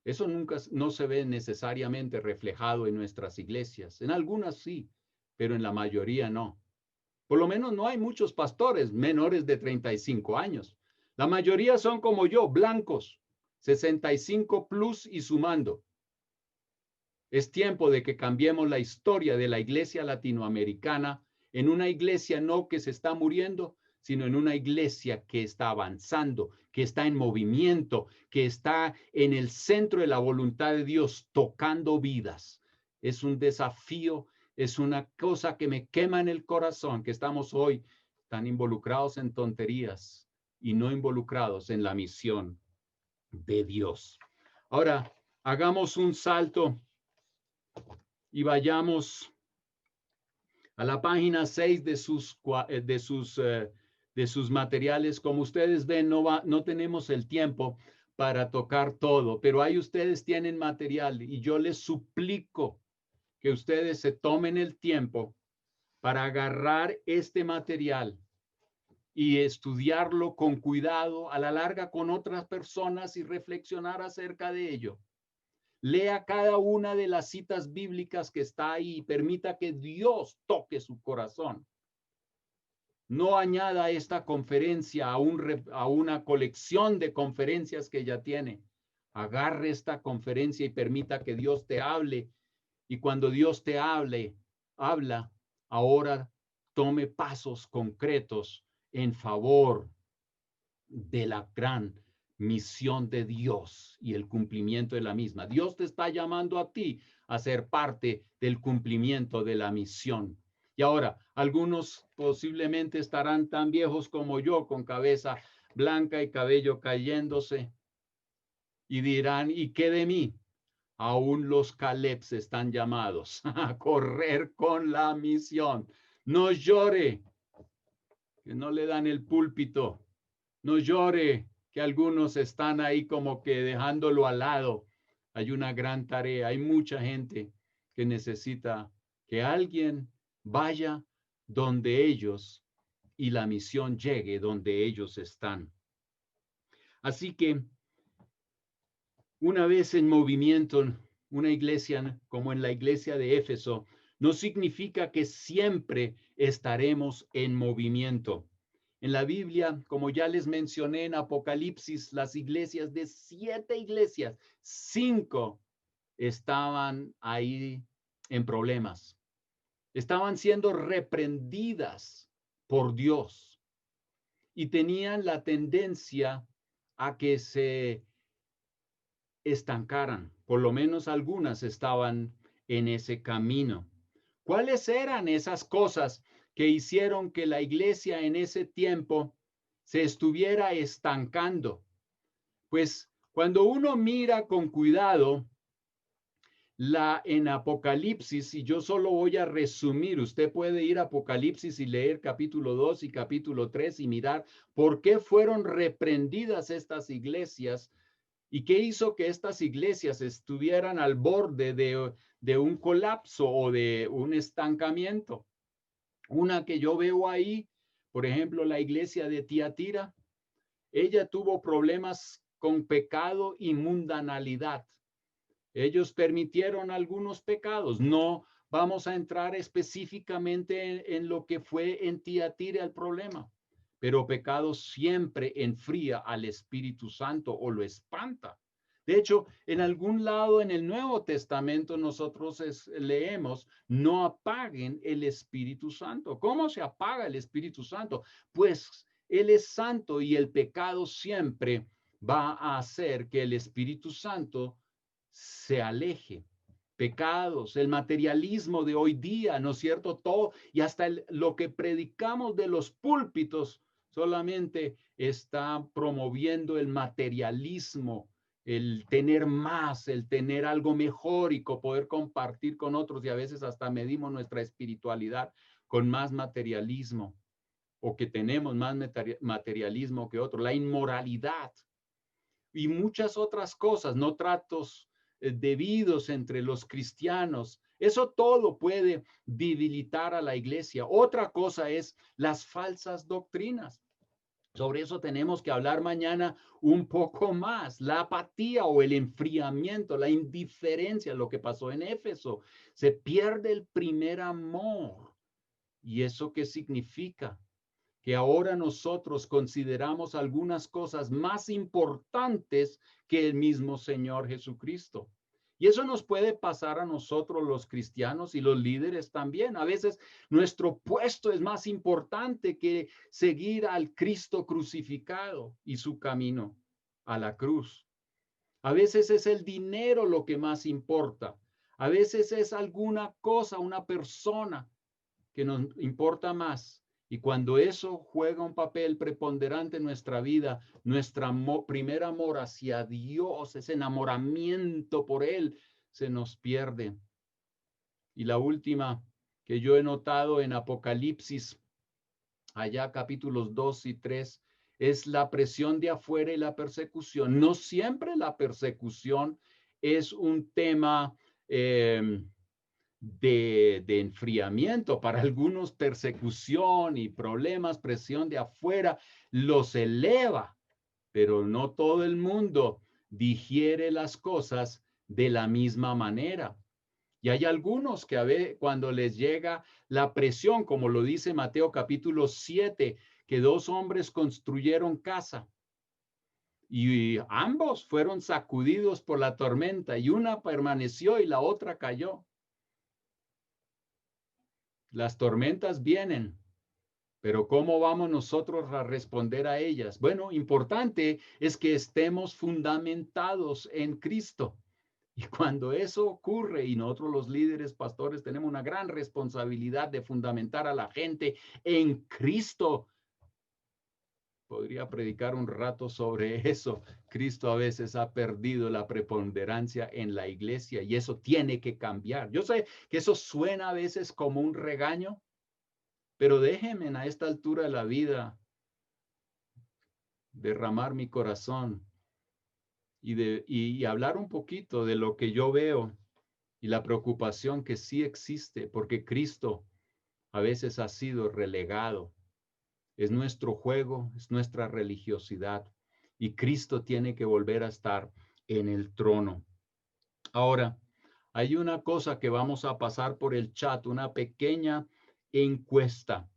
[SPEAKER 5] Eso no se ve necesariamente reflejado en nuestras iglesias. En algunas sí, pero en la mayoría no. Por lo menos no hay muchos pastores menores de 35 años. La mayoría son como yo, blancos, 65 plus y sumando. Es tiempo de que cambiemos la historia de la iglesia latinoamericana en una iglesia no que se está muriendo, sino en una iglesia que está avanzando, que está en movimiento, que está en el centro de la voluntad de Dios, tocando vidas. Es un desafío, es una cosa que me quema en el corazón, que estamos hoy tan involucrados en tonterías y no involucrados en la misión de Dios. Ahora, hagamos un salto y vayamos a la página 6 de sus materiales. Como ustedes ven, no tenemos el tiempo para tocar todo, pero ahí ustedes tienen material y yo les suplico que ustedes se tomen el tiempo para agarrar este material y estudiarlo con cuidado, a la larga con otras personas, y reflexionar acerca de ello. Lea cada una de las citas bíblicas que está ahí y permita que Dios toque su corazón. No añada esta conferencia a una colección de conferencias que ya tiene. Agarre esta conferencia y permita que Dios te hable. Y cuando Dios te habla, ahora tome pasos concretos en favor de la gran misión de Dios y el cumplimiento de la misma. Dios te está llamando a ti a ser parte del cumplimiento de la misión. Y ahora, algunos posiblemente estarán tan viejos como yo, con cabeza blanca y cabello cayéndose, y dirán, ¿y qué de mí? Aún los Calebs están llamados a correr con la misión. No llore que no le dan el púlpito. No llore que algunos están ahí como que dejándolo al lado. Hay una gran tarea. Hay mucha gente que necesita que alguien vaya donde ellos y la misión llegue donde ellos están. Así que una vez en movimiento, una iglesia como en la iglesia de Éfeso, no significa que siempre estaremos en movimiento. En la Biblia, como ya les mencioné en Apocalipsis, las iglesias de 7 iglesias, 5 estaban ahí en problemas. Estaban siendo reprendidas por Dios y tenían la tendencia a que se estancaran. Por lo menos algunas estaban en ese camino. ¿Cuáles eran esas cosas que hicieron que la iglesia en ese tiempo se estuviera estancando? Pues cuando uno mira con cuidado en Apocalipsis, y yo solo voy a resumir, usted puede ir a Apocalipsis y leer capítulo 2 y capítulo 3 y mirar por qué fueron reprendidas estas iglesias y qué hizo que estas iglesias estuvieran al borde de un colapso o de un estancamiento. Una que yo veo ahí, por ejemplo, la iglesia de Tiatira, ella tuvo problemas con pecado y mundanalidad. Ellos permitieron algunos pecados. No vamos a entrar específicamente en lo que fue en Tiatira el problema, pero pecado siempre enfría al Espíritu Santo o lo espanta. De hecho, en algún lado en el Nuevo Testamento nosotros leemos, no apaguen el Espíritu Santo. ¿Cómo se apaga el Espíritu Santo? Pues Él es santo y el pecado siempre va a hacer que el Espíritu Santo se aleje. Pecados, el materialismo de hoy día, ¿no es cierto? Todo y hasta lo que predicamos de los púlpitos solamente está promoviendo el materialismo, el tener más, el tener algo mejor y poder compartir con otros, y a veces hasta medimos nuestra espiritualidad con más materialismo o que tenemos más materialismo que otro, la inmoralidad y muchas otras cosas, no tratos debidos entre los cristianos. Eso todo puede debilitar a la iglesia. Otra cosa es las falsas doctrinas. Sobre eso tenemos que hablar mañana un poco más. La apatía o el enfriamiento, la indiferencia, lo que pasó en Éfeso. Se pierde el primer amor. ¿Y eso qué significa? Que ahora nosotros consideramos algunas cosas más importantes que el mismo Señor Jesucristo. Y eso nos puede pasar a nosotros los cristianos y los líderes también. A veces nuestro puesto es más importante que seguir al Cristo crucificado y su camino a la cruz. A veces es el dinero lo que más importa. A veces es alguna cosa, una persona que nos importa más. Y cuando eso juega un papel preponderante en nuestra vida, nuestro primer amor hacia Dios, ese enamoramiento por Él, se nos pierde. Y la última que yo he notado en Apocalipsis, allá capítulos 2 y 3, es la presión de afuera y la persecución. No siempre la persecución es un tema de enfriamiento. Para algunos persecución y problemas, presión de afuera los eleva, pero no todo el mundo digiere las cosas de la misma manera. Y hay algunos que a veces cuando les llega la presión, como lo dice Mateo capítulo 7, que 2 hombres construyeron casa y ambos fueron sacudidos por la tormenta y una permaneció y la otra cayó. Las tormentas vienen, pero ¿cómo vamos nosotros a responder a ellas? Bueno, importante es que estemos fundamentados en Cristo. Y cuando eso ocurre, y nosotros los líderes, pastores, tenemos una gran responsabilidad de fundamentar a la gente en Cristo. Podría predicar un rato sobre eso. Cristo a veces ha perdido la preponderancia en la iglesia y eso tiene que cambiar. Yo sé que eso suena a veces como un regaño, pero déjenme a esta altura de la vida derramar mi corazón y hablar un poquito de lo que yo veo y la preocupación que sí existe, porque Cristo a veces ha sido relegado. Es nuestro juego, es nuestra religiosidad y Cristo tiene que volver a estar en el trono. Ahora, hay una cosa que vamos a pasar por el chat, una pequeña encuesta.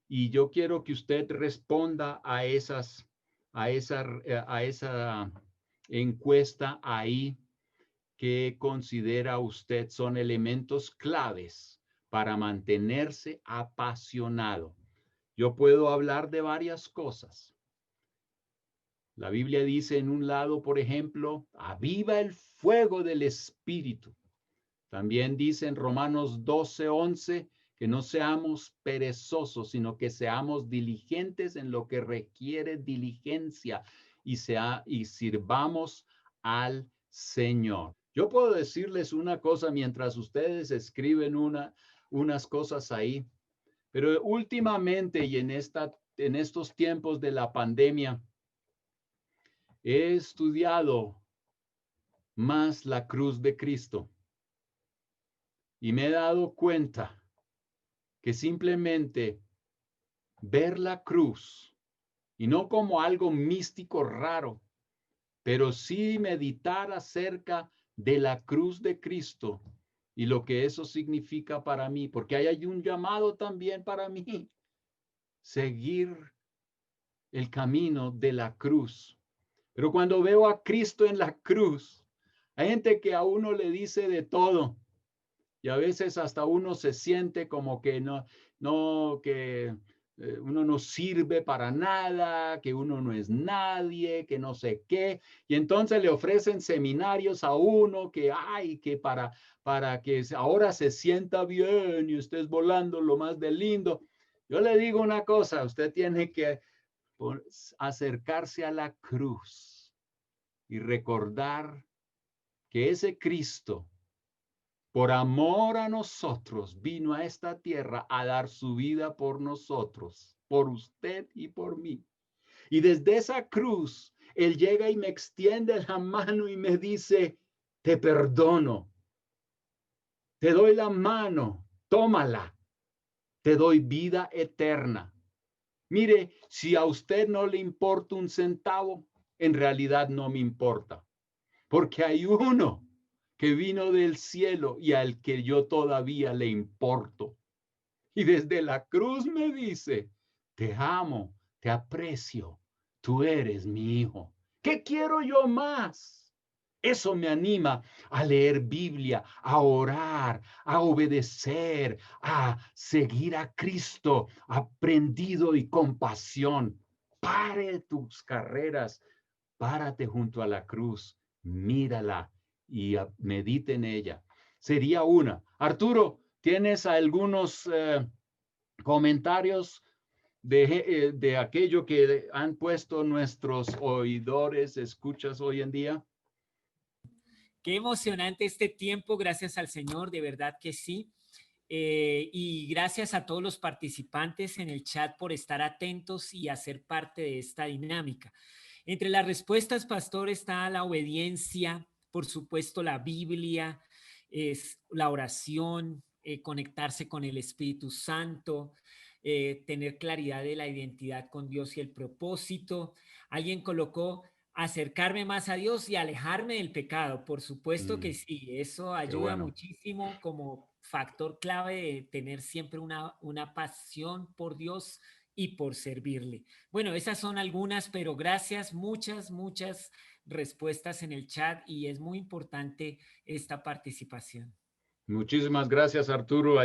[SPEAKER 5] Y yo quiero que usted responda a esa encuesta ahí. ¿Qué considera usted son elementos claves para mantenerse apasionado? Yo puedo hablar de varias cosas. La Biblia dice en un lado, por ejemplo, aviva el fuego del Espíritu. También dice en Romanos 12:11 que no seamos perezosos, sino que seamos diligentes en lo que requiere diligencia y sirvamos al Señor. Yo puedo decirles una cosa mientras ustedes escriben unas cosas ahí, pero últimamente y en estos tiempos de la pandemia, he estudiado más la cruz de Cristo y me he dado cuenta que simplemente ver la cruz, y no como algo místico raro, pero sí meditar acerca de la cruz de Cristo y lo que eso significa para mí, porque hay un llamado también para mí, seguir el camino de la cruz. Pero cuando veo a Cristo en la cruz, hay gente que a uno le dice de todo y a veces hasta uno se siente como que que uno no sirve para nada, que uno no es nadie, que no sé qué. Y entonces le ofrecen seminarios a uno que para que ahora se sienta bien y estés volando lo más de lindo. Yo le digo una cosa, usted tiene que acercarse a la cruz y recordar que ese Cristo, por amor a nosotros, vino a esta tierra a dar su vida por nosotros, por usted y por mí. Y desde esa cruz, Él llega y me extiende la mano y me dice, te perdono, te doy la mano, tómala, te doy vida eterna. Mire, si a usted no le importa un centavo, en realidad no me importa, porque hay uno que vino del cielo y al que yo todavía le importo. Y desde la cruz me dice, te amo, te aprecio, tú eres mi hijo. ¿Qué quiero yo más? Eso me anima a leer Biblia, a orar, a obedecer, a seguir a Cristo, aprendido y con pasión. Pare tus carreras, párate junto a la cruz, mírala y medite en ella. Sería una. Arturo, ¿tienes algunos comentarios de aquello que han puesto nuestros oidores, escuchas hoy en día?
[SPEAKER 6] Qué emocionante este tiempo, gracias al Señor, de verdad que sí. Y gracias a todos los participantes en el chat por estar atentos y hacer parte de esta dinámica. Entre las respuestas, pastor, está la obediencia, por supuesto la Biblia, es la oración, conectarse con el Espíritu Santo, tener claridad de la identidad con Dios y el propósito. Alguien colocó acercarme más a Dios y alejarme del pecado. Por supuesto que sí, eso ayuda muchísimo como factor clave de tener siempre una pasión por Dios y por servirle. Bueno, esas son algunas, pero gracias, muchas respuestas en el chat y es muy importante esta participación.
[SPEAKER 5] Muchísimas gracias, Arturo,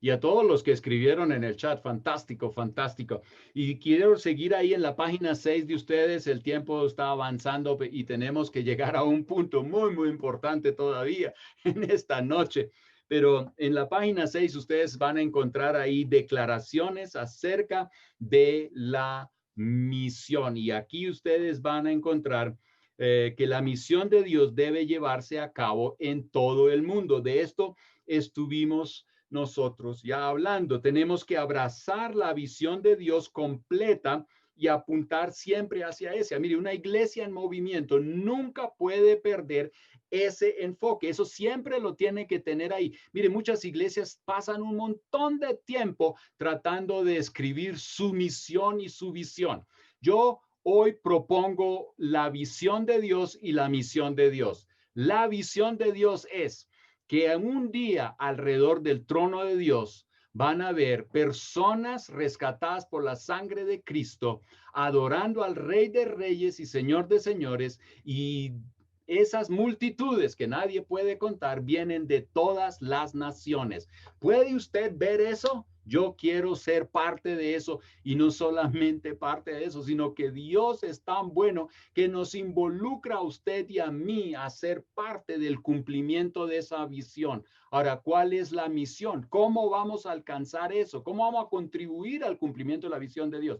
[SPEAKER 5] y a todos los que escribieron en el chat. Fantástico, fantástico. Y quiero seguir ahí en la página 6 de ustedes. El tiempo está avanzando y tenemos que llegar a un punto muy importante todavía en esta noche. Pero en la página 6 ustedes van a encontrar ahí declaraciones acerca de la misión. Y aquí ustedes van a encontrar que la misión de Dios debe llevarse a cabo en todo el mundo. De esto estuvimos nosotros ya hablando. Tenemos que abrazar la visión de Dios completa y apuntar siempre hacia esa. Mire, una iglesia en movimiento nunca puede perder ese enfoque. Eso siempre lo tiene que tener ahí. Mire, muchas iglesias pasan un montón de tiempo tratando de escribir su misión y su visión. Yo hoy propongo la visión de Dios y la misión de Dios. La visión de Dios es que un día alrededor del trono de Dios van a ver personas rescatadas por la sangre de Cristo, adorando al Rey de Reyes y Señor de Señores, y esas multitudes que nadie puede contar vienen de todas las naciones. ¿Puede usted ver eso? Yo quiero ser parte de eso, y no solamente parte de eso, sino que Dios es tan bueno que nos involucra a usted y a mí a ser parte del cumplimiento de esa visión. Ahora, ¿cuál es la misión? ¿Cómo vamos a alcanzar eso? ¿Cómo vamos a contribuir al cumplimiento de la visión de Dios?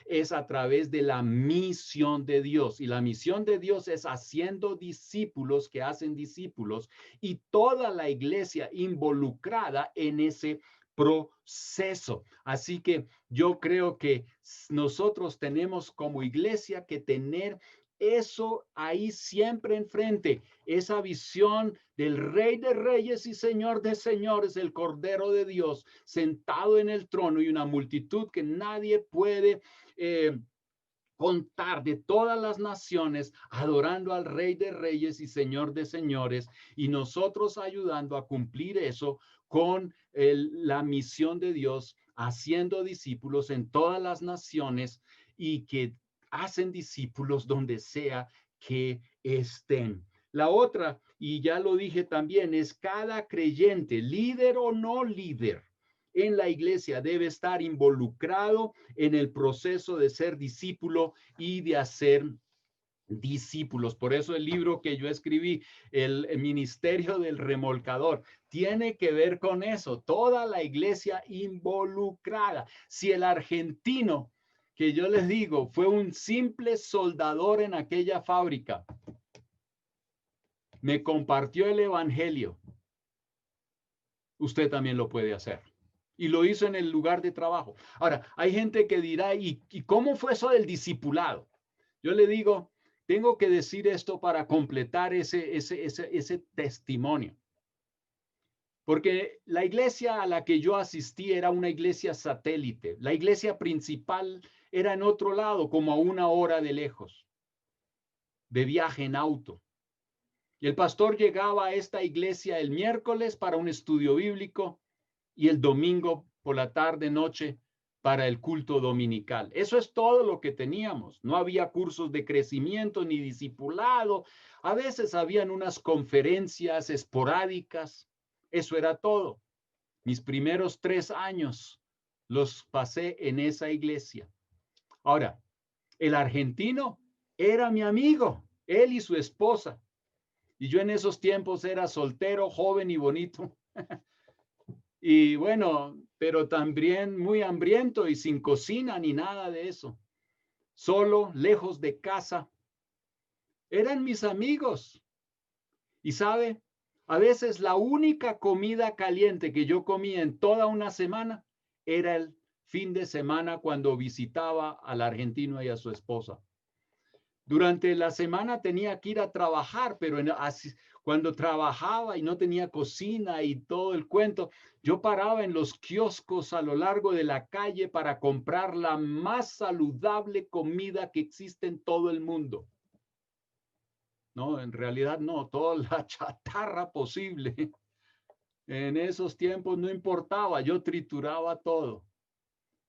[SPEAKER 5] Es a través de la misión de Dios, y la misión de Dios es haciendo discípulos que hacen discípulos, y toda la iglesia involucrada en ese proceso. Así que yo creo que nosotros tenemos como iglesia que tener eso ahí siempre enfrente, esa visión del Rey de Reyes y Señor de Señores, el Cordero de Dios, sentado en el trono, y una multitud que nadie puede contar, de todas las naciones, adorando al Rey de Reyes y Señor de Señores, y nosotros ayudando a cumplir eso con la misión de Dios, haciendo discípulos en todas las naciones, y que hacen discípulos donde sea que estén. La otra, y ya lo dije también, es cada creyente, líder o no líder, en la iglesia debe estar involucrado en el proceso de ser discípulo y de hacer discípulos. Por eso el libro que yo escribí, el Ministerio del Remolcador, tiene que ver con eso, toda la iglesia involucrada. Si el argentino, que yo les digo, fue un simple soldador en aquella fábrica, me compartió el evangelio, usted también lo puede hacer. Y lo hizo en el lugar de trabajo. Ahora, hay gente que dirá, ¿y cómo fue eso del discipulado? Yo le digo, tengo que decir esto para completar ese testimonio. Porque la iglesia a la que yo asistí era una iglesia satélite. La iglesia principal era en otro lado, como a 1 hora de lejos, de viaje en auto. Y el pastor llegaba a esta iglesia el miércoles para un estudio bíblico, y el domingo por la tarde, noche, para el culto dominical. Eso es todo lo que teníamos. No había cursos de crecimiento ni discipulado. A veces habían unas conferencias esporádicas. Eso era todo. Mis primeros 3 años los pasé en esa iglesia. Ahora, el argentino era mi amigo, él y su esposa. Y yo en esos tiempos era soltero, joven y bonito. Y bueno, pero también muy hambriento y sin cocina ni nada de eso. Solo, lejos de casa. Eran mis amigos. Y sabe, a veces la única comida caliente que yo comía en toda una semana era el fin de semana, cuando visitaba al argentino y a su esposa. Durante la semana tenía que ir a trabajar, pero cuando trabajaba y no tenía cocina y todo el cuento, yo paraba en los kioscos a lo largo de la calle para comprar la más saludable comida que existe en todo el mundo. No, en realidad no, toda la chatarra posible. En esos tiempos no importaba, yo trituraba todo.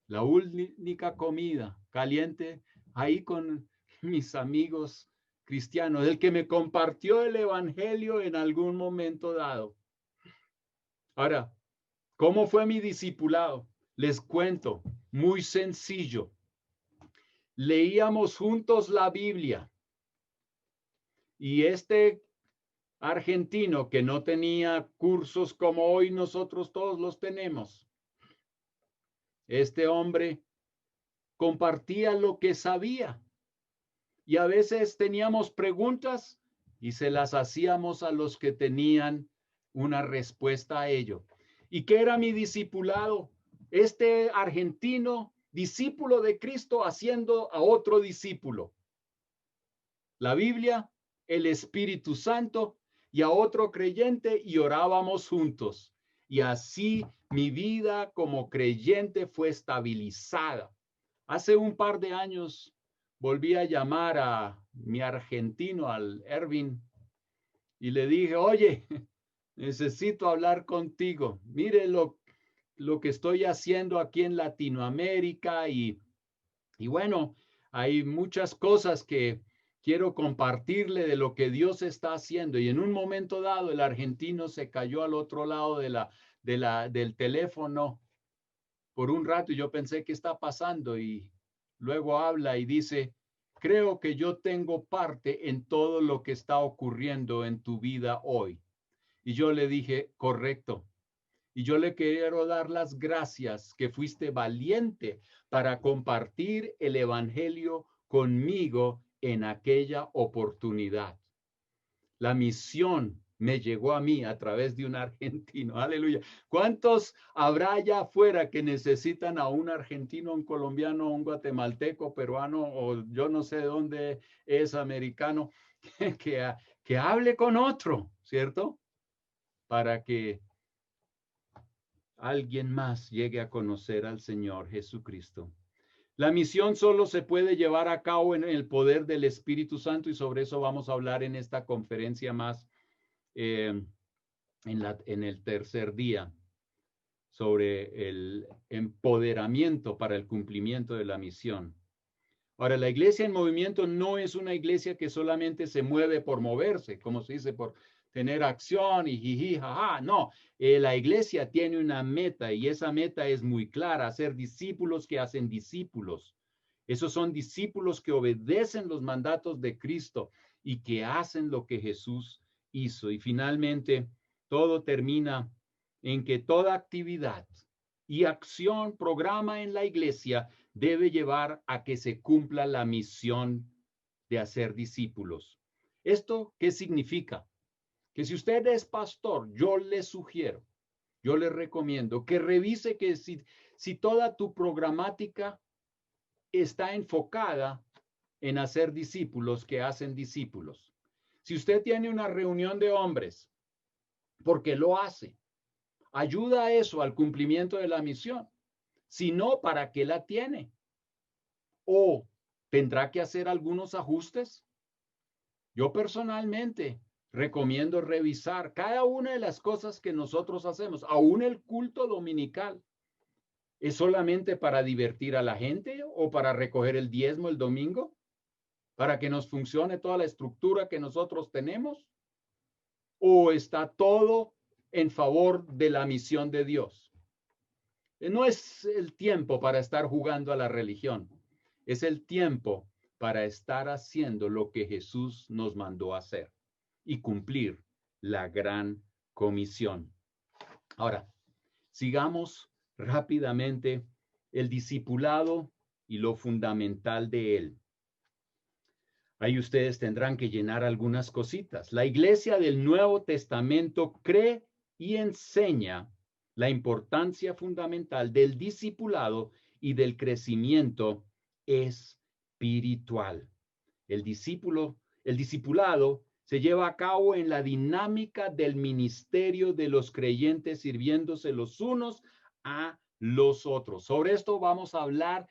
[SPEAKER 5] La única comida caliente ahí con mis amigos cristianos, el que me compartió el evangelio en algún momento dado. Ahora, ¿cómo fue mi discipulado? Les cuento, muy sencillo. Leíamos juntos la Biblia, y este argentino, que no tenía cursos como hoy nosotros todos los tenemos, este hombre compartía lo que sabía. Y a veces teníamos preguntas y se las hacíamos a los que tenían una respuesta a ello. ¿Y qué era mi discipulado? Este argentino, discípulo de Cristo, haciendo a otro discípulo. La Biblia, el Espíritu Santo y a otro creyente, y orábamos juntos. Y así mi vida como creyente fue estabilizada. Hace un par de años volví a llamar a mi argentino, al Ervin, y le dije, oye, necesito hablar contigo. Mire lo lo que estoy haciendo aquí en Latinoamérica y bueno, hay muchas cosas que quiero compartirle de lo que Dios está haciendo. Y en un momento dado, el argentino se cayó al otro lado del teléfono por un rato y yo pensé, ¿qué está pasando? Y luego habla y dice, creo que yo tengo parte en todo lo que está ocurriendo en tu vida hoy. Y yo le dije, correcto. Y yo le quiero dar las gracias que fuiste valiente para compartir el evangelio conmigo en aquella oportunidad. La misión me llegó a mí a través de un argentino. Aleluya. ¿Cuántos habrá allá afuera que necesitan a un argentino, un colombiano, un guatemalteco, peruano o yo no sé dónde es americano que hable con otro, ¿cierto? Para que alguien más llegue a conocer al Señor Jesucristo. La misión solo se puede llevar a cabo en el poder del Espíritu Santo y sobre eso vamos a hablar en esta conferencia más en el tercer día sobre el empoderamiento para el cumplimiento de la misión. Ahora, la iglesia en movimiento no es una iglesia que solamente se mueve por moverse, como se dice, por tener acción y jiji, jaja. No, la iglesia tiene una meta y esa meta es muy clara, hacer discípulos que hacen discípulos. Esos son discípulos que obedecen los mandatos de Cristo y que hacen lo que Jesús hizo. Y finalmente, todo termina en que toda actividad y acción, programa en la iglesia debe llevar a que se cumpla la misión de hacer discípulos. ¿Esto qué significa? Que si usted es pastor, yo le sugiero, yo le recomiendo que revise que si toda tu programática está enfocada en hacer discípulos que hacen discípulos. Si usted tiene una reunión de hombres, porque lo hace, ayuda a eso al cumplimiento de la misión. Si no, ¿para qué la tiene? ¿O tendrá que hacer algunos ajustes? Yo personalmente recomiendo revisar cada una de las cosas que nosotros hacemos, aún el culto dominical. ¿Es solamente para divertir a la gente o para recoger el diezmo el domingo? ¿Para que nos funcione toda la estructura que nosotros tenemos? ¿O está todo en favor de la misión de Dios? No es el tiempo para estar jugando a la religión. Es el tiempo para estar haciendo lo que Jesús nos mandó a hacer y cumplir la gran comisión. Ahora, sigamos rápidamente el discipulado y lo fundamental de él. Ahí ustedes tendrán que llenar algunas cositas. La iglesia del Nuevo Testamento cree y enseña la importancia fundamental del discipulado y del crecimiento espiritual. El discipulado se lleva a cabo en la dinámica del ministerio de los creyentes sirviéndose los unos a los otros. Sobre esto vamos a hablar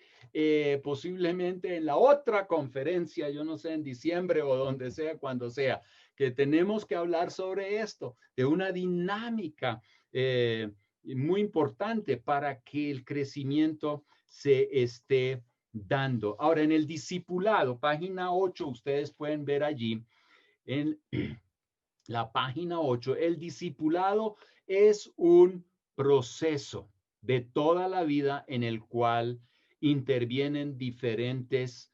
[SPEAKER 5] posiblemente en la otra conferencia, yo no sé, en diciembre o donde sea, cuando sea, que tenemos que hablar sobre esto, de una dinámica muy importante para que el crecimiento se esté dando. Ahora, en el discipulado, página 8, ustedes pueden ver allí, en la página 8, el discipulado es un proceso de toda la vida en el cual intervienen diferentes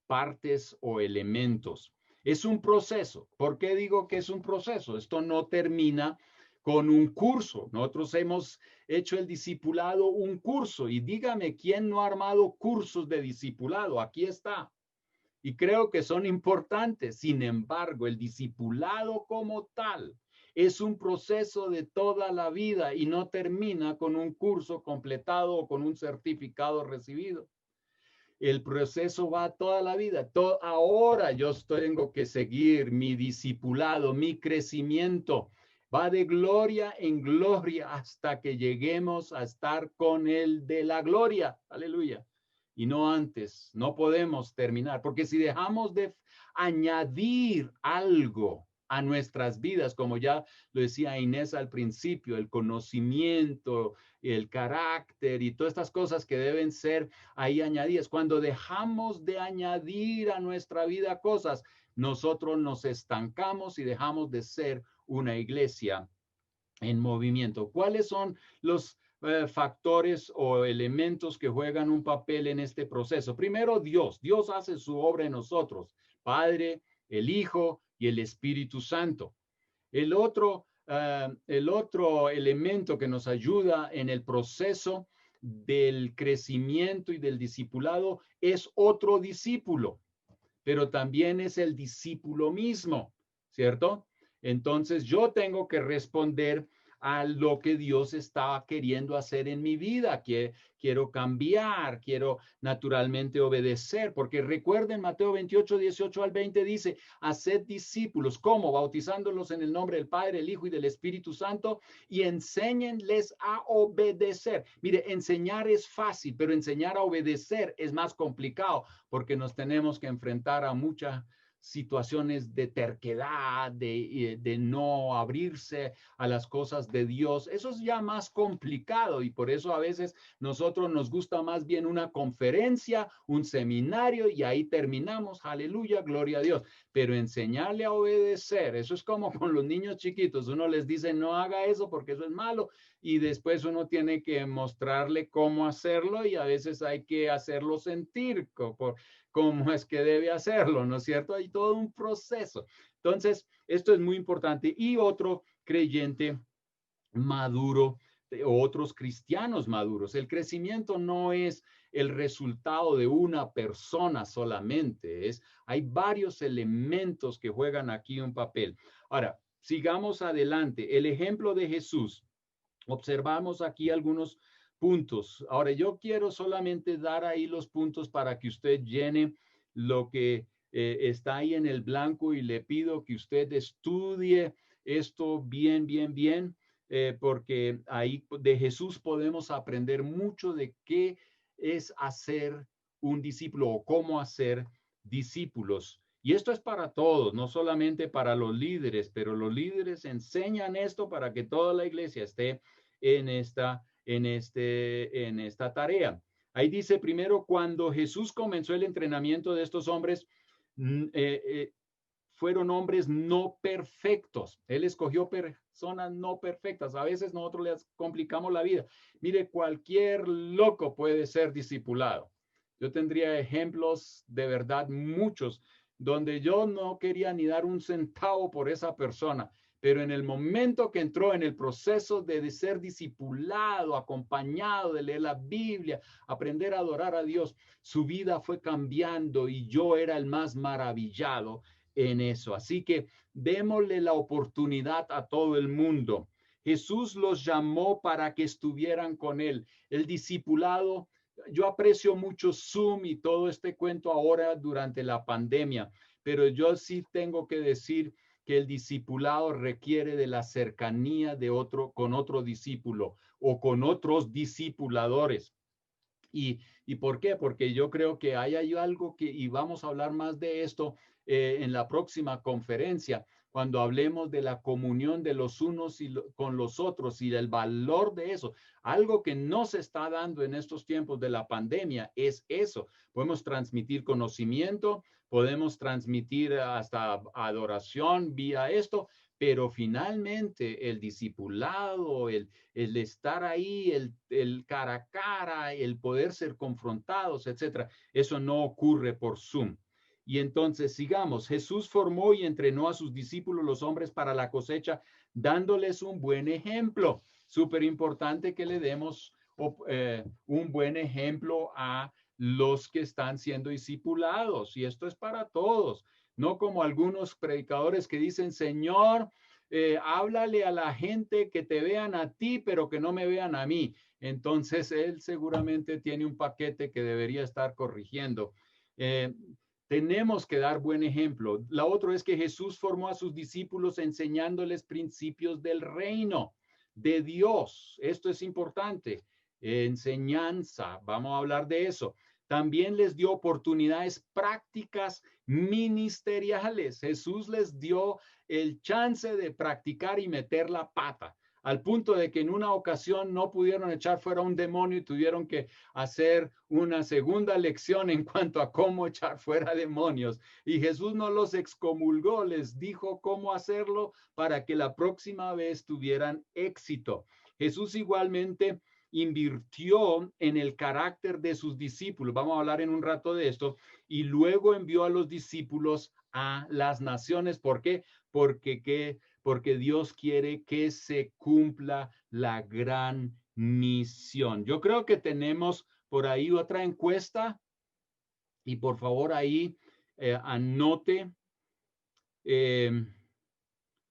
[SPEAKER 5] partes o elementos. Es un proceso. ¿Por qué digo que es un proceso? Esto no termina con un curso. Nosotros hemos hecho el discipulado un curso y dígame quién no ha armado cursos de discipulado. Aquí está. Y creo que son importantes. Sin embargo, el discipulado como tal es un proceso de toda la vida y no termina con un curso completado o con un certificado recibido. El proceso va toda la vida. Ahora yo tengo que seguir mi discipulado, mi crecimiento. Va de gloria en gloria hasta que lleguemos a estar con el de la gloria. Aleluya. Y no antes, no podemos terminar, porque si dejamos de añadir algo a nuestras vidas, como ya lo decía Inés al principio, el conocimiento, el carácter y todas estas cosas que deben ser ahí añadidas. Cuando dejamos de añadir a nuestra vida cosas, nosotros nos estancamos y dejamos de ser una iglesia en movimiento. ¿Cuáles son los factores o elementos que juegan un papel en este proceso? Primero, Dios. Dios hace su obra en nosotros, Padre, el Hijo y el Espíritu Santo. El otro elemento que nos ayuda en el proceso del crecimiento y del discipulado es otro discípulo, pero también es el discípulo mismo, ¿cierto? Entonces yo tengo que responder a lo que Dios está queriendo hacer en mi vida. Quiero cambiar, quiero naturalmente obedecer, porque recuerden Mateo 28, 18 al 20 dice, haced discípulos. ¿Cómo? Bautizándolos en el nombre del Padre, el Hijo y del Espíritu Santo y enséñenles a obedecer. Mire, enseñar es fácil, pero enseñar a obedecer es más complicado porque nos tenemos que enfrentar a muchas situaciones de terquedad, de no abrirse a las cosas de Dios. Eso es ya más complicado y por eso a veces nosotros nos gusta más bien una conferencia, un seminario y ahí terminamos, aleluya, gloria a Dios. Pero enseñarle a obedecer, eso es como con los niños chiquitos, uno les dice no haga eso porque eso es malo y después uno tiene que mostrarle cómo hacerlo y a veces hay que hacerlo sentir cómo es que debe hacerlo, ¿no es cierto? Hay todo un proceso. Entonces, esto es muy importante. Y otro creyente maduro, o otros cristianos maduros. El crecimiento no es el resultado de una persona solamente, hay varios elementos que juegan aquí un papel. Ahora, sigamos adelante. El ejemplo de Jesús. Observamos aquí algunos puntos. Ahora, yo quiero solamente dar ahí los puntos para que usted llene lo que está ahí en el blanco y le pido que usted estudie esto bien, porque ahí de Jesús podemos aprender mucho de qué es hacer un discípulo o cómo hacer discípulos. Y esto es para todos, no solamente para los líderes, pero los líderes enseñan esto para que toda la iglesia esté en esta tarea. Ahí dice primero, cuando Jesús comenzó el entrenamiento de estos hombres, fueron hombres no perfectos. Él escogió personas no perfectas. A veces nosotros les complicamos la vida. Mire, cualquier loco puede ser discipulado. Yo tendría ejemplos de verdad muchos donde yo no quería ni dar un centavo por esa persona, pero en el momento que entró en el proceso de ser discipulado, acompañado de leer la Biblia, aprender a adorar a Dios, su vida fue cambiando y yo era el más maravillado en eso. Así que démosle la oportunidad a todo el mundo. Jesús los llamó para que estuvieran con él. El discipulado, yo aprecio mucho Zoom y todo este cuento ahora durante la pandemia, pero yo sí tengo que decir que el discipulado requiere de la cercanía con otro discípulo o con otros discipuladores. ¿Y por qué? Porque yo creo que hay algo y vamos a hablar más de esto en la próxima conferencia, cuando hablemos de la comunión de los unos con los otros y del valor de eso. Algo que no se está dando en estos tiempos de la pandemia es eso. Podemos transmitir conocimiento, podemos transmitir hasta adoración vía esto, pero finalmente el discipulado, el estar ahí, el cara a cara, el poder ser confrontados, etcétera, eso no ocurre por Zoom. Y entonces sigamos. Jesús formó y entrenó a sus discípulos, los hombres, para la cosecha, dándoles un buen ejemplo. Súper importante que le demos un buen ejemplo a los que están siendo discipulados. Y esto es para todos. No como algunos predicadores que dicen, Señor, háblale a la gente que te vean a ti, pero que no me vean a mí. Entonces, él seguramente tiene un paquete que debería estar corrigiendo. Tenemos que dar buen ejemplo. La otra es que Jesús formó a sus discípulos enseñándoles principios del reino de Dios. Esto es importante. Enseñanza, vamos a hablar de eso. también les dio oportunidades prácticas ministeriales. Jesús les dio el chance de practicar y meter la pata, al punto de que en una ocasión no pudieron echar fuera un demonio y tuvieron que hacer una segunda lección en cuanto a cómo echar fuera demonios. Y Jesús no los excomulgó, les dijo cómo hacerlo para que la próxima vez tuvieran éxito. Jesús igualmente invirtió en el carácter de sus discípulos. Vamos a hablar en un rato de esto. Y luego envió a los discípulos a las naciones. ¿Por qué? Porque Dios quiere que se cumpla la gran misión. Yo creo que tenemos por ahí otra encuesta y por favor ahí anote qué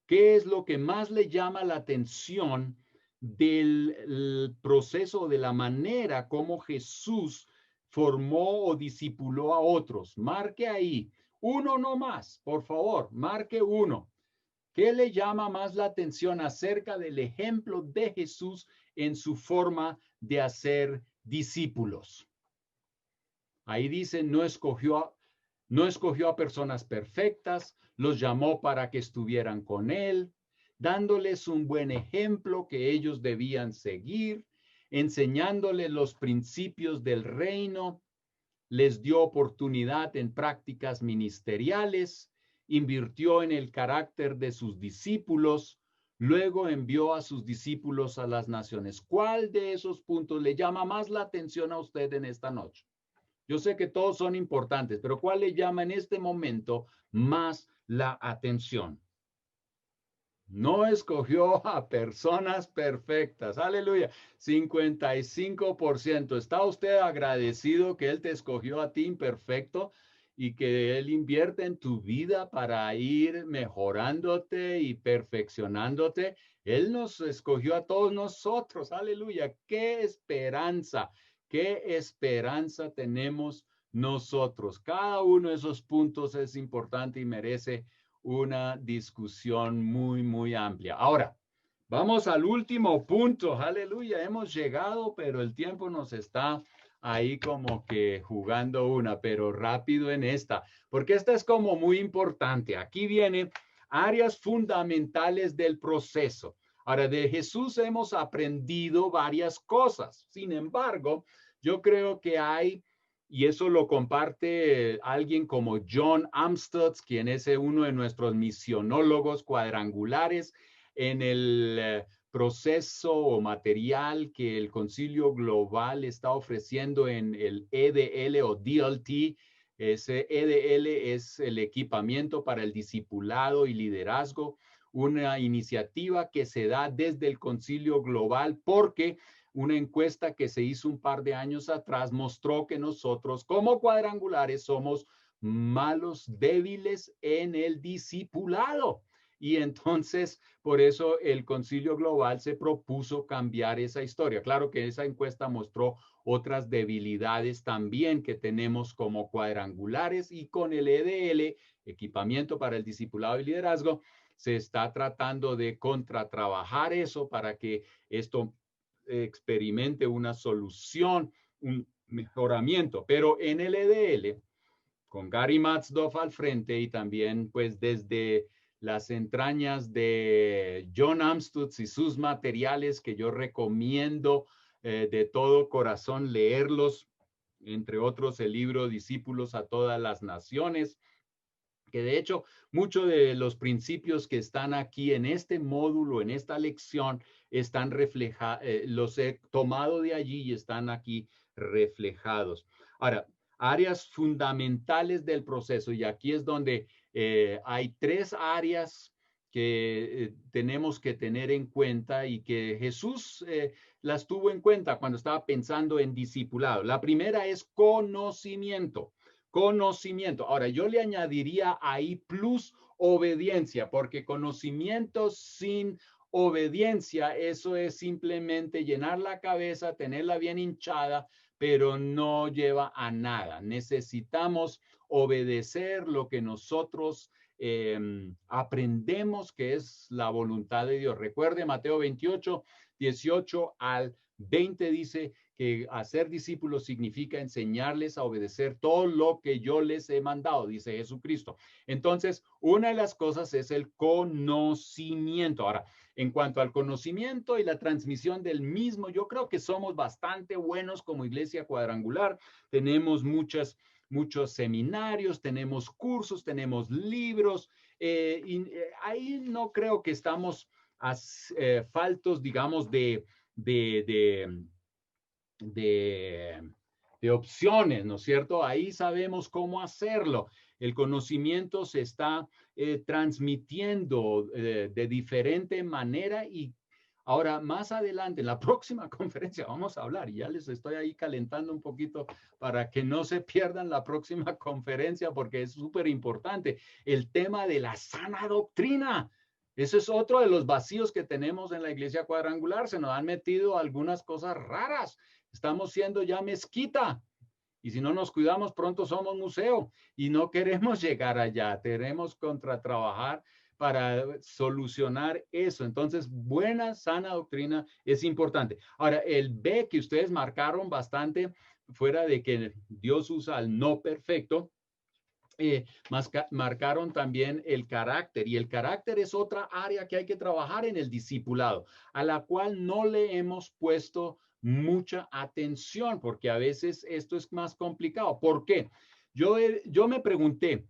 [SPEAKER 5] es lo que más le llama la atención del proceso, de la manera como Jesús formó o discipuló a otros. Marque ahí uno nomás, por favor, marque uno. ¿Qué le llama más la atención acerca del ejemplo de Jesús en su forma de hacer discípulos? Ahí dice, no escogió a personas perfectas, los llamó para que estuvieran con él, dándoles un buen ejemplo que ellos debían seguir, enseñándoles los principios del reino, les dio oportunidad en prácticas ministeriales, invirtió en el carácter de sus discípulos, luego envió a sus discípulos a las naciones. ¿Cuál de esos puntos le llama más la atención a usted en esta noche? Yo sé que todos son importantes, pero ¿cuál le llama en este momento más la atención? No escogió a personas perfectas. Aleluya. 55%. ¿Está usted agradecido que Él te escogió a ti imperfecto y que Él invierte en tu vida para ir mejorándote y perfeccionándote? Él nos escogió a todos nosotros. Aleluya. ¡Qué esperanza! ¡Qué esperanza tenemos nosotros! Cada uno de esos puntos es importante y merece una discusión muy, muy amplia. Ahora, vamos al último punto. Aleluya, hemos llegado, pero el tiempo nos está ahí como que jugando una, pero rápido en esta, porque esta es como muy importante. Aquí viene áreas fundamentales del proceso. Ahora, de Jesús hemos aprendido varias cosas. Sin embargo, yo creo que hay, y eso lo comparte alguien como John Amstutz, quien es uno de nuestros misionólogos cuadrangulares en el proceso o material que el Concilio Global está ofreciendo en el EDL o DLT. Ese EDL es el equipamiento para el discipulado y liderazgo, una iniciativa que se da desde el Concilio Global porque una encuesta que se hizo un par de años atrás mostró que nosotros como cuadrangulares somos malos, débiles en el discipulado. Y entonces, por eso el Concilio Global se propuso cambiar esa historia. Claro que esa encuesta mostró otras debilidades también que tenemos como cuadrangulares, y con el EDL, equipamiento para el discipulado y liderazgo, se está tratando de contratrabajar eso para que esto experimente una solución, un mejoramiento. Pero en el EDL, con Gary Matsdorf al frente y también pues desde las entrañas de John Amstutz y sus materiales que yo recomiendo de todo corazón leerlos, entre otros el libro Discípulos a todas las naciones, que de hecho muchos de los principios que están aquí en este módulo, en esta lección, están reflejados, los he tomado de allí y están aquí reflejados. Ahora, áreas fundamentales del proceso, y aquí es donde hay tres áreas que tenemos que tener en cuenta y que Jesús las tuvo en cuenta cuando estaba pensando en discipulado. La primera es conocimiento. Conocimiento. Ahora, yo le añadiría ahí plus obediencia, porque conocimiento sin obediencia, eso es simplemente llenar la cabeza, tenerla bien hinchada, pero no lleva a nada. Necesitamos obedecer lo que nosotros aprendemos que es la voluntad de Dios. Recuerde Mateo 28, 18 al 20 dice que hacer discípulos significa enseñarles a obedecer todo lo que yo les he mandado, dice Jesucristo. Entonces, una de las cosas es el conocimiento. Ahora, en cuanto al conocimiento y la transmisión del mismo, yo creo que somos bastante buenos como Iglesia Cuadrangular. Tenemos muchos seminarios, tenemos cursos, tenemos libros. Ahí no creo que estamos faltos, digamos, de opciones, ¿no es cierto? Ahí sabemos cómo hacerlo. El conocimiento se está transmitiendo de diferente manera y ahora más adelante, en la próxima conferencia vamos a hablar, y ya les estoy ahí calentando un poquito para que no se pierdan la próxima conferencia porque es súper importante, el tema de la sana doctrina. Eso es otro de los vacíos que tenemos en la Iglesia Cuadrangular. Se nos han metido algunas cosas raras. Estamos siendo ya mezquita. Y si no nos cuidamos, pronto somos museo. Y no queremos llegar allá. Queremos contratrabajar para solucionar eso. Entonces, buena, sana doctrina es importante. Ahora, el B que ustedes marcaron bastante, fuera de que Dios usa al no perfecto, marcaron también el carácter, y el carácter es otra área que hay que trabajar en el discipulado, a la cual no le hemos puesto mucha atención, porque a veces esto es más complicado. ¿Por qué? Yo me pregunté,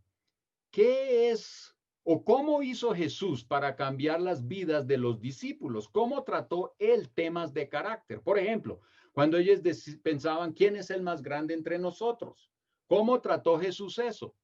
[SPEAKER 5] ¿qué es o cómo hizo Jesús para cambiar las vidas de los discípulos? ¿Cómo trató él temas de carácter? Por ejemplo, cuando ellos pensaban, ¿quién es el más grande entre nosotros? ¿Cómo trató Jesús eso?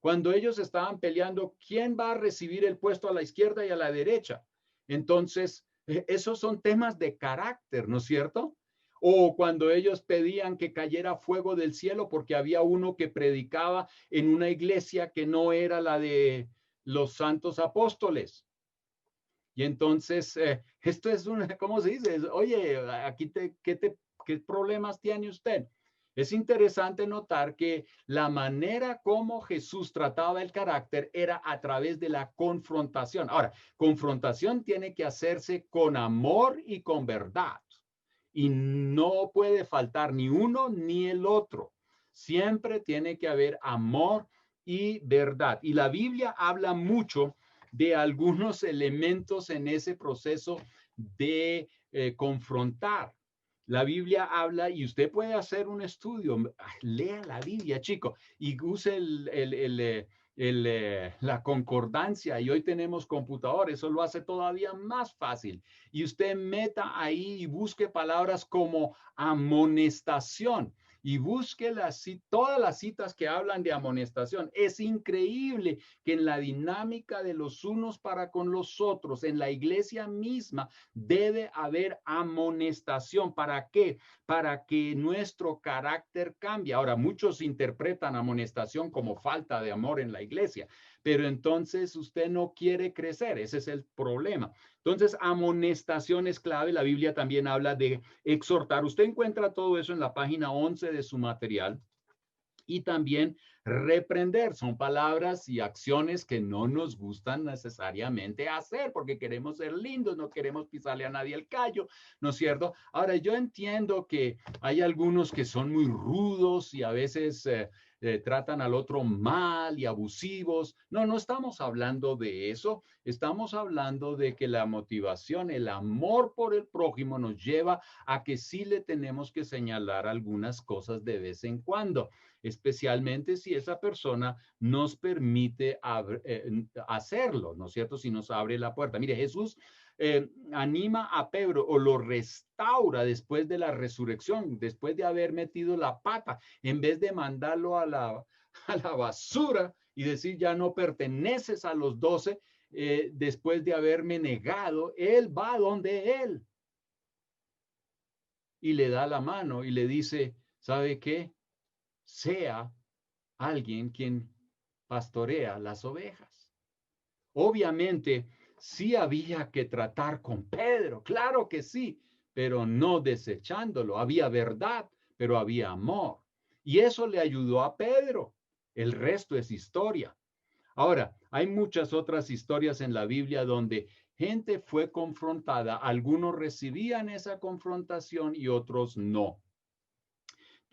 [SPEAKER 5] Cuando ellos estaban peleando, ¿quién va a recibir el puesto a la izquierda y a la derecha? Entonces, esos son temas de carácter, ¿no es cierto? O cuando ellos pedían que cayera fuego del cielo porque había uno que predicaba en una iglesia que no era la de los santos apóstoles. Y entonces, esto es una, ¿cómo se dice? Oye, aquí ¿qué problemas tiene usted? Es interesante notar que la manera como Jesús trataba el carácter era a través de la confrontación. Ahora, confrontación tiene que hacerse con amor y con verdad. Y no puede faltar ni uno ni el otro. Siempre tiene que haber amor y verdad. Y la Biblia habla mucho de algunos elementos en ese proceso de confrontar. La Biblia habla, y usted puede hacer un estudio, lea la Biblia, chico, y use la concordancia, y hoy tenemos computadores, eso lo hace todavía más fácil. Y usted meta ahí y busque palabras como amonestación, y busque todas las citas que hablan de amonestación. Es increíble que en la dinámica de los unos para con los otros, en la iglesia misma, debe haber amonestación. ¿Para qué? Para que nuestro carácter cambie. Ahora, muchos interpretan amonestación como falta de amor en la iglesia, pero entonces usted no quiere crecer. Ese es el problema. Entonces, amonestación es clave. La Biblia también habla de exhortar. Usted encuentra todo eso en la página 11 de su material. Y también reprender. Son palabras y acciones que no nos gustan necesariamente hacer porque queremos ser lindos, no queremos pisarle a nadie el callo, ¿no es cierto? Ahora, yo entiendo que hay algunos que son muy rudos y a veces tratan al otro mal y abusivos. No estamos hablando de eso. Estamos hablando de que la motivación, el amor por el prójimo nos lleva a que sí le tenemos que señalar algunas cosas de vez en cuando, especialmente si esa persona nos permite hacerlo, ¿no es cierto? Si nos abre la puerta. Mire, Jesús anima a Pedro o lo restaura después de la resurrección, después de haber metido la pata, en vez de mandarlo a la basura y decir ya no perteneces a los 12, después de haberme negado, él va donde él y le da la mano y le dice, ¿sabe qué? Sea alguien quien pastorea las ovejas. Obviamente, sí había que tratar con Pedro, claro que sí, pero no desechándolo. Había verdad, pero había amor. Y eso le ayudó a Pedro. El resto es historia. Ahora, hay muchas otras historias en la Biblia donde gente fue confrontada. Algunos recibían esa confrontación y otros no.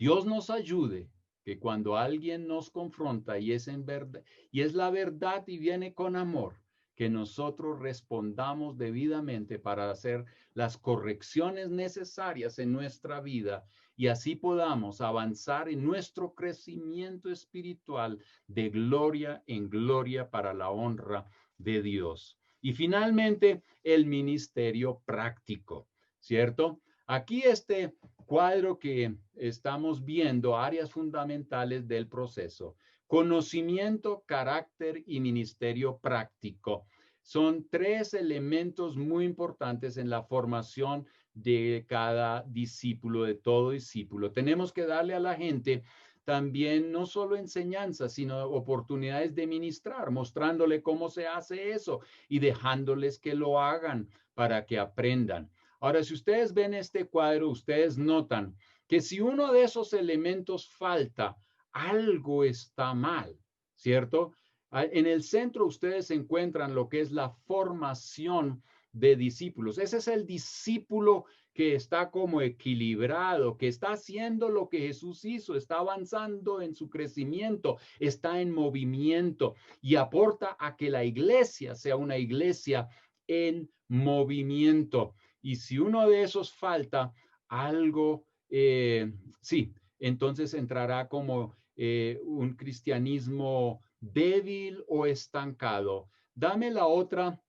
[SPEAKER 5] Dios nos ayude que cuando alguien nos confronta y es en verdad, y es la verdad y viene con amor, que nosotros respondamos debidamente para hacer las correcciones necesarias en nuestra vida y así podamos avanzar en nuestro crecimiento espiritual de gloria en gloria para la honra de Dios. Y finalmente, el ministerio práctico, ¿cierto? Aquí este cuadro que estamos viendo, áreas fundamentales del proceso. Conocimiento, carácter y ministerio práctico. Son tres elementos muy importantes en la formación de cada discípulo, de todo discípulo. Tenemos que darle a la gente también no solo enseñanza, sino oportunidades de ministrar, mostrándole cómo se hace eso y dejándoles que lo hagan para que aprendan. Ahora, si ustedes ven este cuadro, ustedes notan que si uno de esos elementos falta, algo está mal, ¿cierto? En el centro ustedes encuentran lo que es la formación de discípulos. Ese es el discípulo que está como equilibrado, que está haciendo lo que Jesús hizo, está avanzando en su crecimiento, está en movimiento y aporta a que la iglesia sea una iglesia en movimiento. Y si uno de esos falta, algo, sí, entonces entrará como un cristianismo débil o estancado. Dame la otra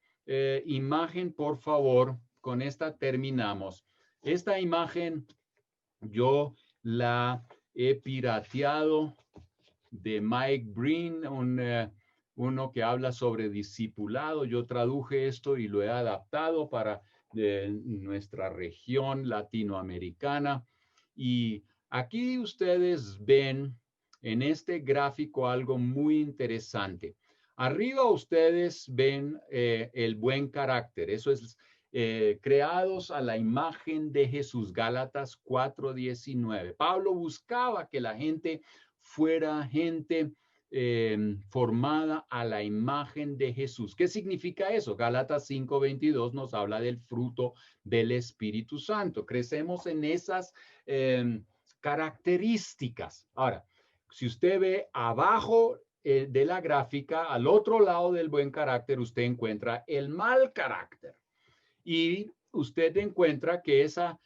[SPEAKER 5] imagen, por favor. Con esta terminamos. Esta imagen yo la he pirateado de Mike Breen, uno que habla sobre discipulado. Yo traduje esto y lo he adaptado para nuestra región latinoamericana. Y aquí ustedes ven en este gráfico algo muy interesante. Arriba ustedes ven el buen carácter. Eso es creados a la imagen de Jesús, Gálatas 4:19. Pablo buscaba que la gente fuera gente formada a la imagen de Jesús. ¿Qué significa eso? Gálatas 5:22 nos habla del fruto del Espíritu Santo. Crecemos en esas características. Ahora, si usted ve abajo de la gráfica, al otro lado del buen carácter, usted encuentra el mal carácter. Y usted encuentra que esa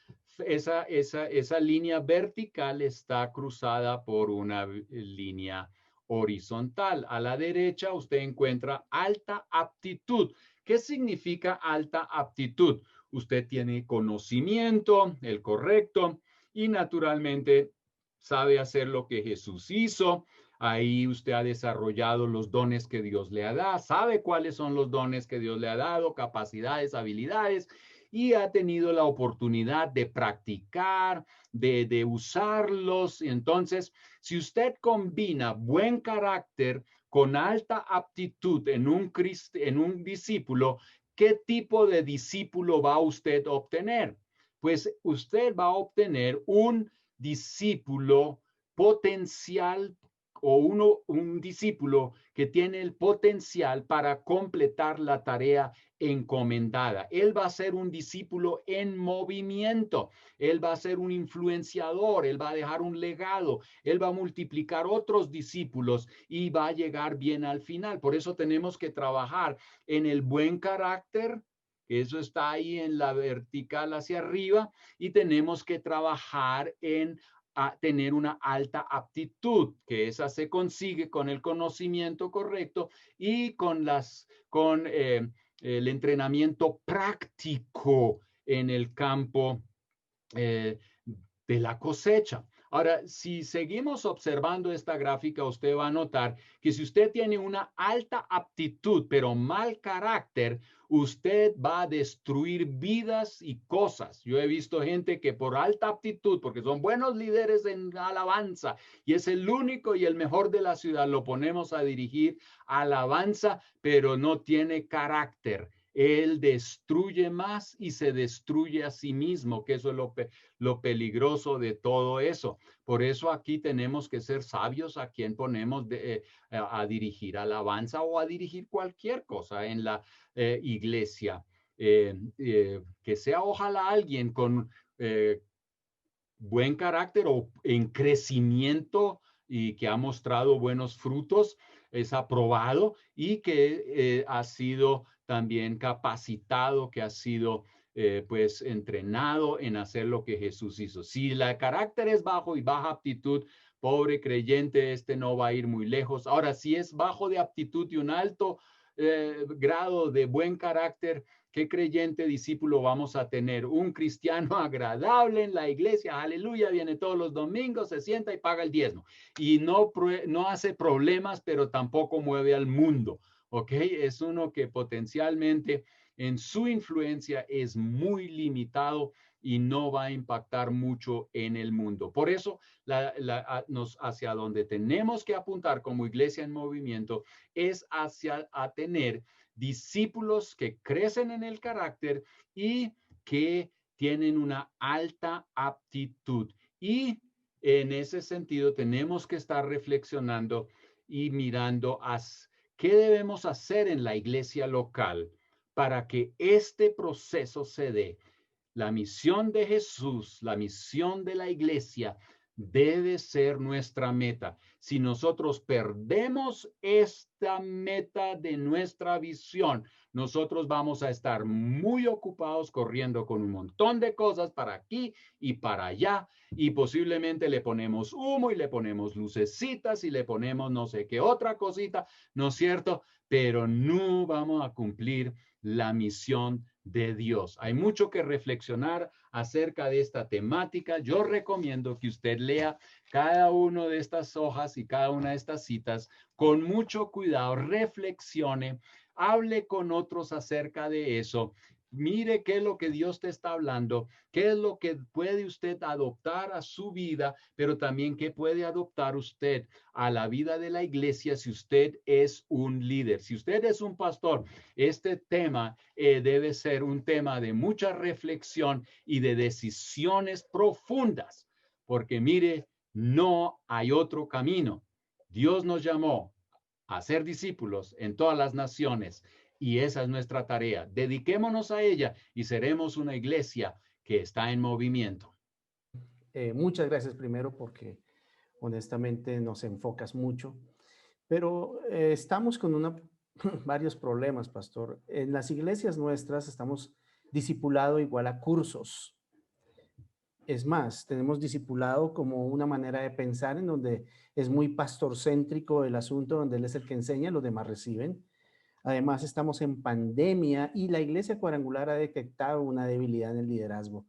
[SPEAKER 5] línea vertical está cruzada por una línea horizontal. A la derecha usted encuentra alta aptitud. ¿Qué significa alta aptitud? Usted tiene conocimiento, el correcto, y naturalmente sabe hacer lo que Jesús hizo. Ahí usted ha desarrollado los dones que Dios le ha dado, sabe cuáles son los dones que Dios le ha dado, capacidades, habilidades, y ha tenido la oportunidad de practicar, de usarlos. Entonces, si usted combina buen carácter con alta aptitud en un discípulo, ¿qué tipo de discípulo va usted a obtener? Pues usted va a obtener un discípulo potencial o un discípulo que tiene el potencial para completar la tarea encomendada. Él va a ser un discípulo en movimiento, él va a ser un influenciador, él va a dejar un legado, él va a multiplicar otros discípulos y va a llegar bien al final. Por eso tenemos que trabajar en el buen carácter. Eso está ahí en la vertical hacia arriba, y tenemos que trabajar en tener una alta aptitud, que esa se consigue con el conocimiento correcto y con el entrenamiento práctico en el campo de la cosecha. Ahora, si seguimos observando esta gráfica, usted va a notar que si usted tiene una alta aptitud, pero mal carácter, usted va a destruir vidas y cosas. Yo he visto gente que por alta aptitud, porque son buenos líderes en alabanza y es el único y el mejor de la ciudad, lo ponemos a dirigir alabanza, pero no tiene carácter. Él destruye más y se destruye a sí mismo, que eso es lo peligroso de todo eso. Por eso aquí tenemos que ser sabios a quien ponemos a dirigir alabanza o a dirigir cualquier cosa en la iglesia. Que sea ojalá alguien con buen carácter o en crecimiento y que ha mostrado buenos frutos, es aprobado y que ha sido también capacitado, que ha sido pues entrenado en hacer lo que Jesús hizo. Si el carácter es bajo y baja aptitud, pobre creyente, este no va a ir muy lejos. Ahora, si es bajo de aptitud y un alto grado de buen carácter, ¿qué creyente discípulo vamos a tener? Un cristiano agradable en la iglesia, aleluya, viene todos los domingos, se sienta y paga el diezmo. Y no hace problemas, pero tampoco mueve al mundo, ¿ok? Es uno que potencialmente en su influencia es muy limitado y no va a impactar mucho en el mundo. Por eso, hacia donde tenemos que apuntar como iglesia en movimiento es hacia a tener discípulos que crecen en el carácter y que tienen una alta aptitud. Y en ese sentido tenemos que estar reflexionando y mirando qué debemos hacer en la iglesia local para que este proceso se dé. La misión de Jesús, la misión de la iglesia debe ser nuestra meta. Si nosotros perdemos esta meta de nuestra visión, nosotros vamos a estar muy ocupados corriendo con un montón de cosas para aquí y para allá y posiblemente le ponemos humo y le ponemos lucecitas y le ponemos no sé qué otra cosita, ¿no es cierto? Pero no vamos a cumplir la misión de Dios. Hay mucho que reflexionar acerca de esta temática. Yo recomiendo que usted lea cada una de estas hojas y cada una de estas citas con mucho cuidado, reflexione, hable con otros acerca de eso. Mire qué es lo que Dios te está hablando, qué es lo que puede usted adoptar a su vida, pero también qué puede adoptar usted a la vida de la iglesia si usted es un líder. Si usted es un pastor, este tema debe ser un tema de mucha reflexión y de decisiones profundas, porque mire, no hay otro camino. Dios nos llamó a ser discípulos en todas las naciones. Y esa es nuestra tarea. Dediquémonos a ella y seremos una iglesia que está en movimiento.
[SPEAKER 7] Muchas gracias primero porque honestamente nos enfocas mucho, pero estamos con varios problemas, pastor. En las iglesias nuestras estamos discipulado igual a cursos. Es más, tenemos discipulado como una manera de pensar en donde es muy pastorcéntrico el asunto, donde él es el que enseña, los demás reciben. Además, estamos en pandemia y la iglesia cuadrangular ha detectado una debilidad en el liderazgo.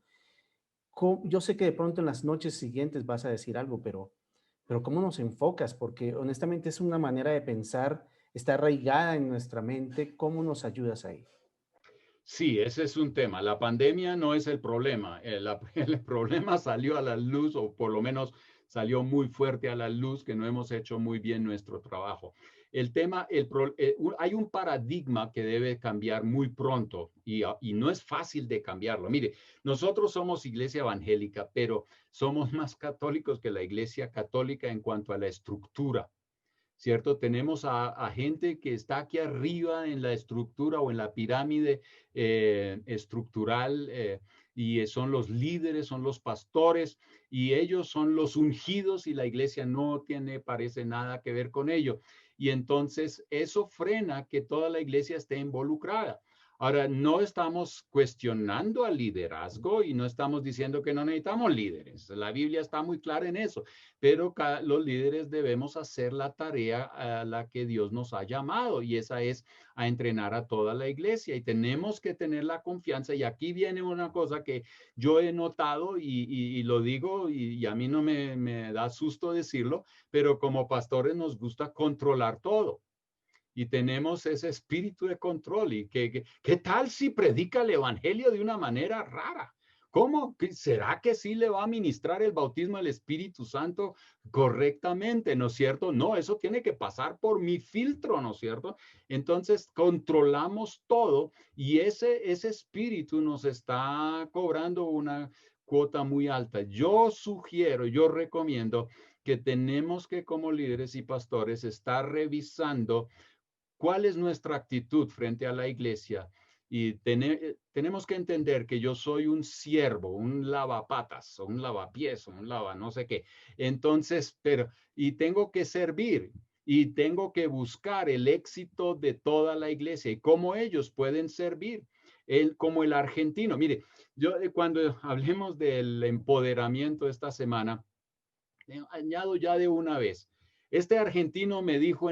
[SPEAKER 7] Yo sé que de pronto en las noches siguientes vas a decir algo, pero ¿cómo nos enfocas? Porque honestamente es una manera de pensar, está arraigada en nuestra mente. ¿Cómo nos ayudas ahí?
[SPEAKER 5] Sí, ese es un tema. La pandemia no es el problema. El problema salió a la luz, o por lo menos salió muy fuerte a la luz, que no hemos hecho muy bien nuestro trabajo. El tema, hay un paradigma que debe cambiar muy pronto y no es fácil de cambiarlo. Mire, nosotros somos iglesia evangélica, pero somos más católicos que la iglesia católica en cuanto a la estructura, ¿cierto? Tenemos a gente que está aquí arriba en la estructura o en la pirámide estructural y son los líderes, son los pastores y ellos son los ungidos y la iglesia no parece nada que ver con ello. Y entonces eso frena que toda la iglesia esté involucrada. Ahora, no estamos cuestionando al liderazgo y no estamos diciendo que no necesitamos líderes. La Biblia está muy clara en eso, pero los líderes debemos hacer la tarea a la que Dios nos ha llamado y esa es a entrenar a toda la iglesia y tenemos que tener la confianza. Y aquí viene una cosa que yo he notado y lo digo y a mí no me da susto decirlo, pero como pastores nos gusta controlar todo. Y tenemos ese espíritu de control. ¿Y qué tal si predica el evangelio de una manera rara? ¿Cómo? ¿Será que sí le va a ministrar el bautismo del Espíritu Santo correctamente? ¿No es cierto? No, eso tiene que pasar por mi filtro, ¿no es cierto? Entonces controlamos todo y ese espíritu nos está cobrando una cuota muy alta. Yo recomiendo que tenemos que como líderes y pastores estar revisando ¿cuál es nuestra actitud frente a la iglesia? Y tenemos que entender que yo soy un siervo, un lavapatas, o un lavapiés, o un lava no sé qué. Entonces, y tengo que servir y tengo que buscar el éxito de toda la iglesia y cómo ellos pueden servir. Como el argentino. Mire, yo cuando hablemos del empoderamiento esta semana, añado ya de una vez. Este argentino me dijo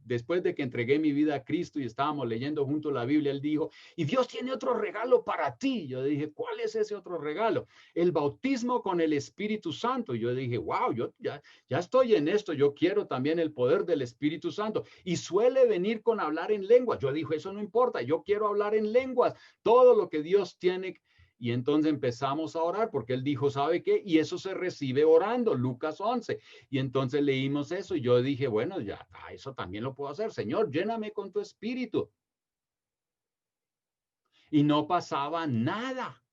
[SPEAKER 5] después de que entregué mi vida a Cristo y estábamos leyendo junto la Biblia, él dijo, y Dios tiene otro regalo para ti. Yo dije, ¿cuál es ese otro regalo? El bautismo con el Espíritu Santo. Yo dije, wow, yo ya estoy en esto, yo quiero también el poder del Espíritu Santo. Y suele venir con hablar en lenguas. Yo dije, eso no importa, yo quiero hablar en lenguas. Todo lo que Dios tiene. Y entonces empezamos a orar porque él dijo, ¿sabe qué? Y eso se recibe orando, Lucas 11. Y entonces leímos eso y yo dije, bueno, ya, eso también lo puedo hacer. Señor, lléname con tu espíritu. Y no pasaba nada.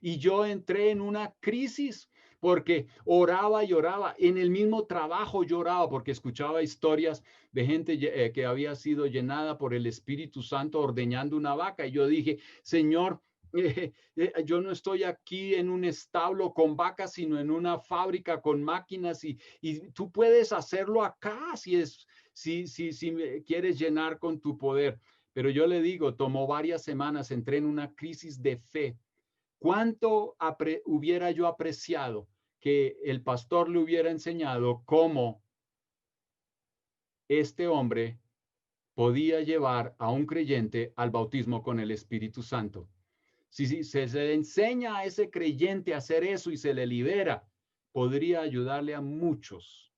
[SPEAKER 5] Y yo entré en una crisis porque oraba y oraba. En el mismo trabajo lloraba porque escuchaba historias de gente que había sido llenada por el Espíritu Santo ordeñando una vaca. Y yo dije, Señor, yo no estoy aquí en un establo con vacas, sino en una fábrica con máquinas y tú puedes hacerlo acá si me quieres llenar con tu poder. Pero yo le digo, tomó varias semanas, entré en una crisis de fe. ¿Cuánto hubiera yo apreciado que el pastor le hubiera enseñado cómo este hombre podía llevar a un creyente al bautismo con el Espíritu Santo? Si se le enseña a ese creyente a hacer eso y se le libera, podría ayudarle a muchos.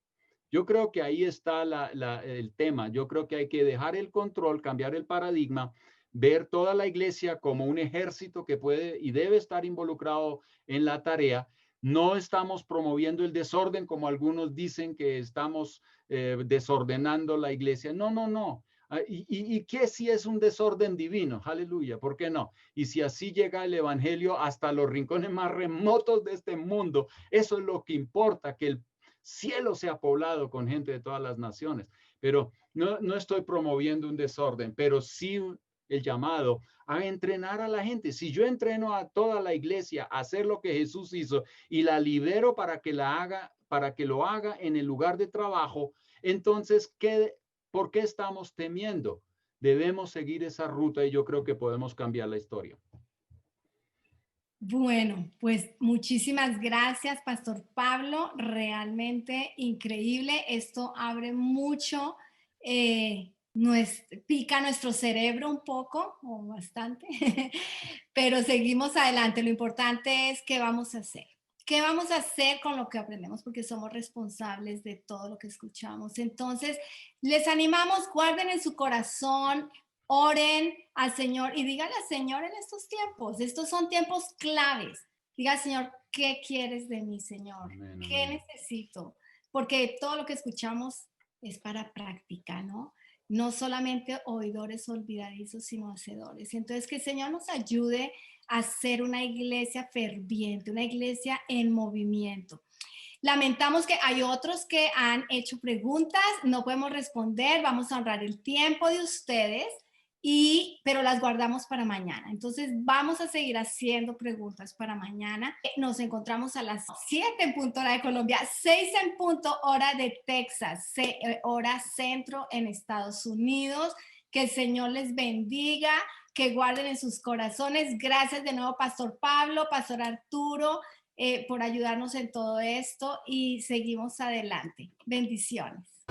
[SPEAKER 5] Yo creo que ahí está el tema. Yo creo que hay que dejar el control, cambiar el paradigma, ver toda la iglesia como un ejército que puede y debe estar involucrado en la tarea. No estamos promoviendo el desorden como algunos dicen que estamos desordenando la iglesia. No, no, no. ¿Y qué si es un desorden divino? Aleluya, ¿por qué no? Y si así llega el evangelio hasta los rincones más remotos de este mundo, eso es lo que importa, que el cielo sea poblado con gente de todas las naciones. Pero no estoy promoviendo un desorden, pero sí el llamado a entrenar a la gente. Si yo entreno a toda la iglesia a hacer lo que Jesús hizo y la libero para que lo haga en el lugar de trabajo, entonces, ¿por qué estamos temiendo? Debemos seguir esa ruta y yo creo que podemos cambiar la historia.
[SPEAKER 2] Bueno, pues muchísimas gracias, Pastor Pablo. Realmente increíble. Esto abre mucho, pica nuestro cerebro un poco, o bastante, pero seguimos adelante. Lo importante es qué vamos a hacer. ¿Qué vamos a hacer con lo que aprendemos? Porque somos responsables de todo lo que escuchamos. Entonces, les animamos, guarden en su corazón, oren al Señor y díganle al Señor en estos tiempos. Estos son tiempos claves. Diga al Señor, ¿qué quieres de mí, Señor?
[SPEAKER 5] Amén,
[SPEAKER 2] ¿Qué
[SPEAKER 5] amén.
[SPEAKER 2] necesito? Porque todo lo que escuchamos es para práctica, ¿no? No solamente oidores olvidadizos, sino hacedores. Entonces, que el Señor nos ayude a ser una iglesia ferviente, una iglesia en movimiento. Lamentamos que hay otros que han hecho preguntas, no podemos responder, vamos a honrar el tiempo de ustedes, pero las guardamos para mañana. Entonces vamos a seguir haciendo preguntas para mañana. Nos encontramos a las 7 en punto hora de Colombia, 6 en punto hora de Texas, hora centro en Estados Unidos. Que el Señor les bendiga, que guarden en sus corazones. Gracias de nuevo, Pastor Pablo, Pastor Arturo, por ayudarnos en todo esto y seguimos adelante. Bendiciones.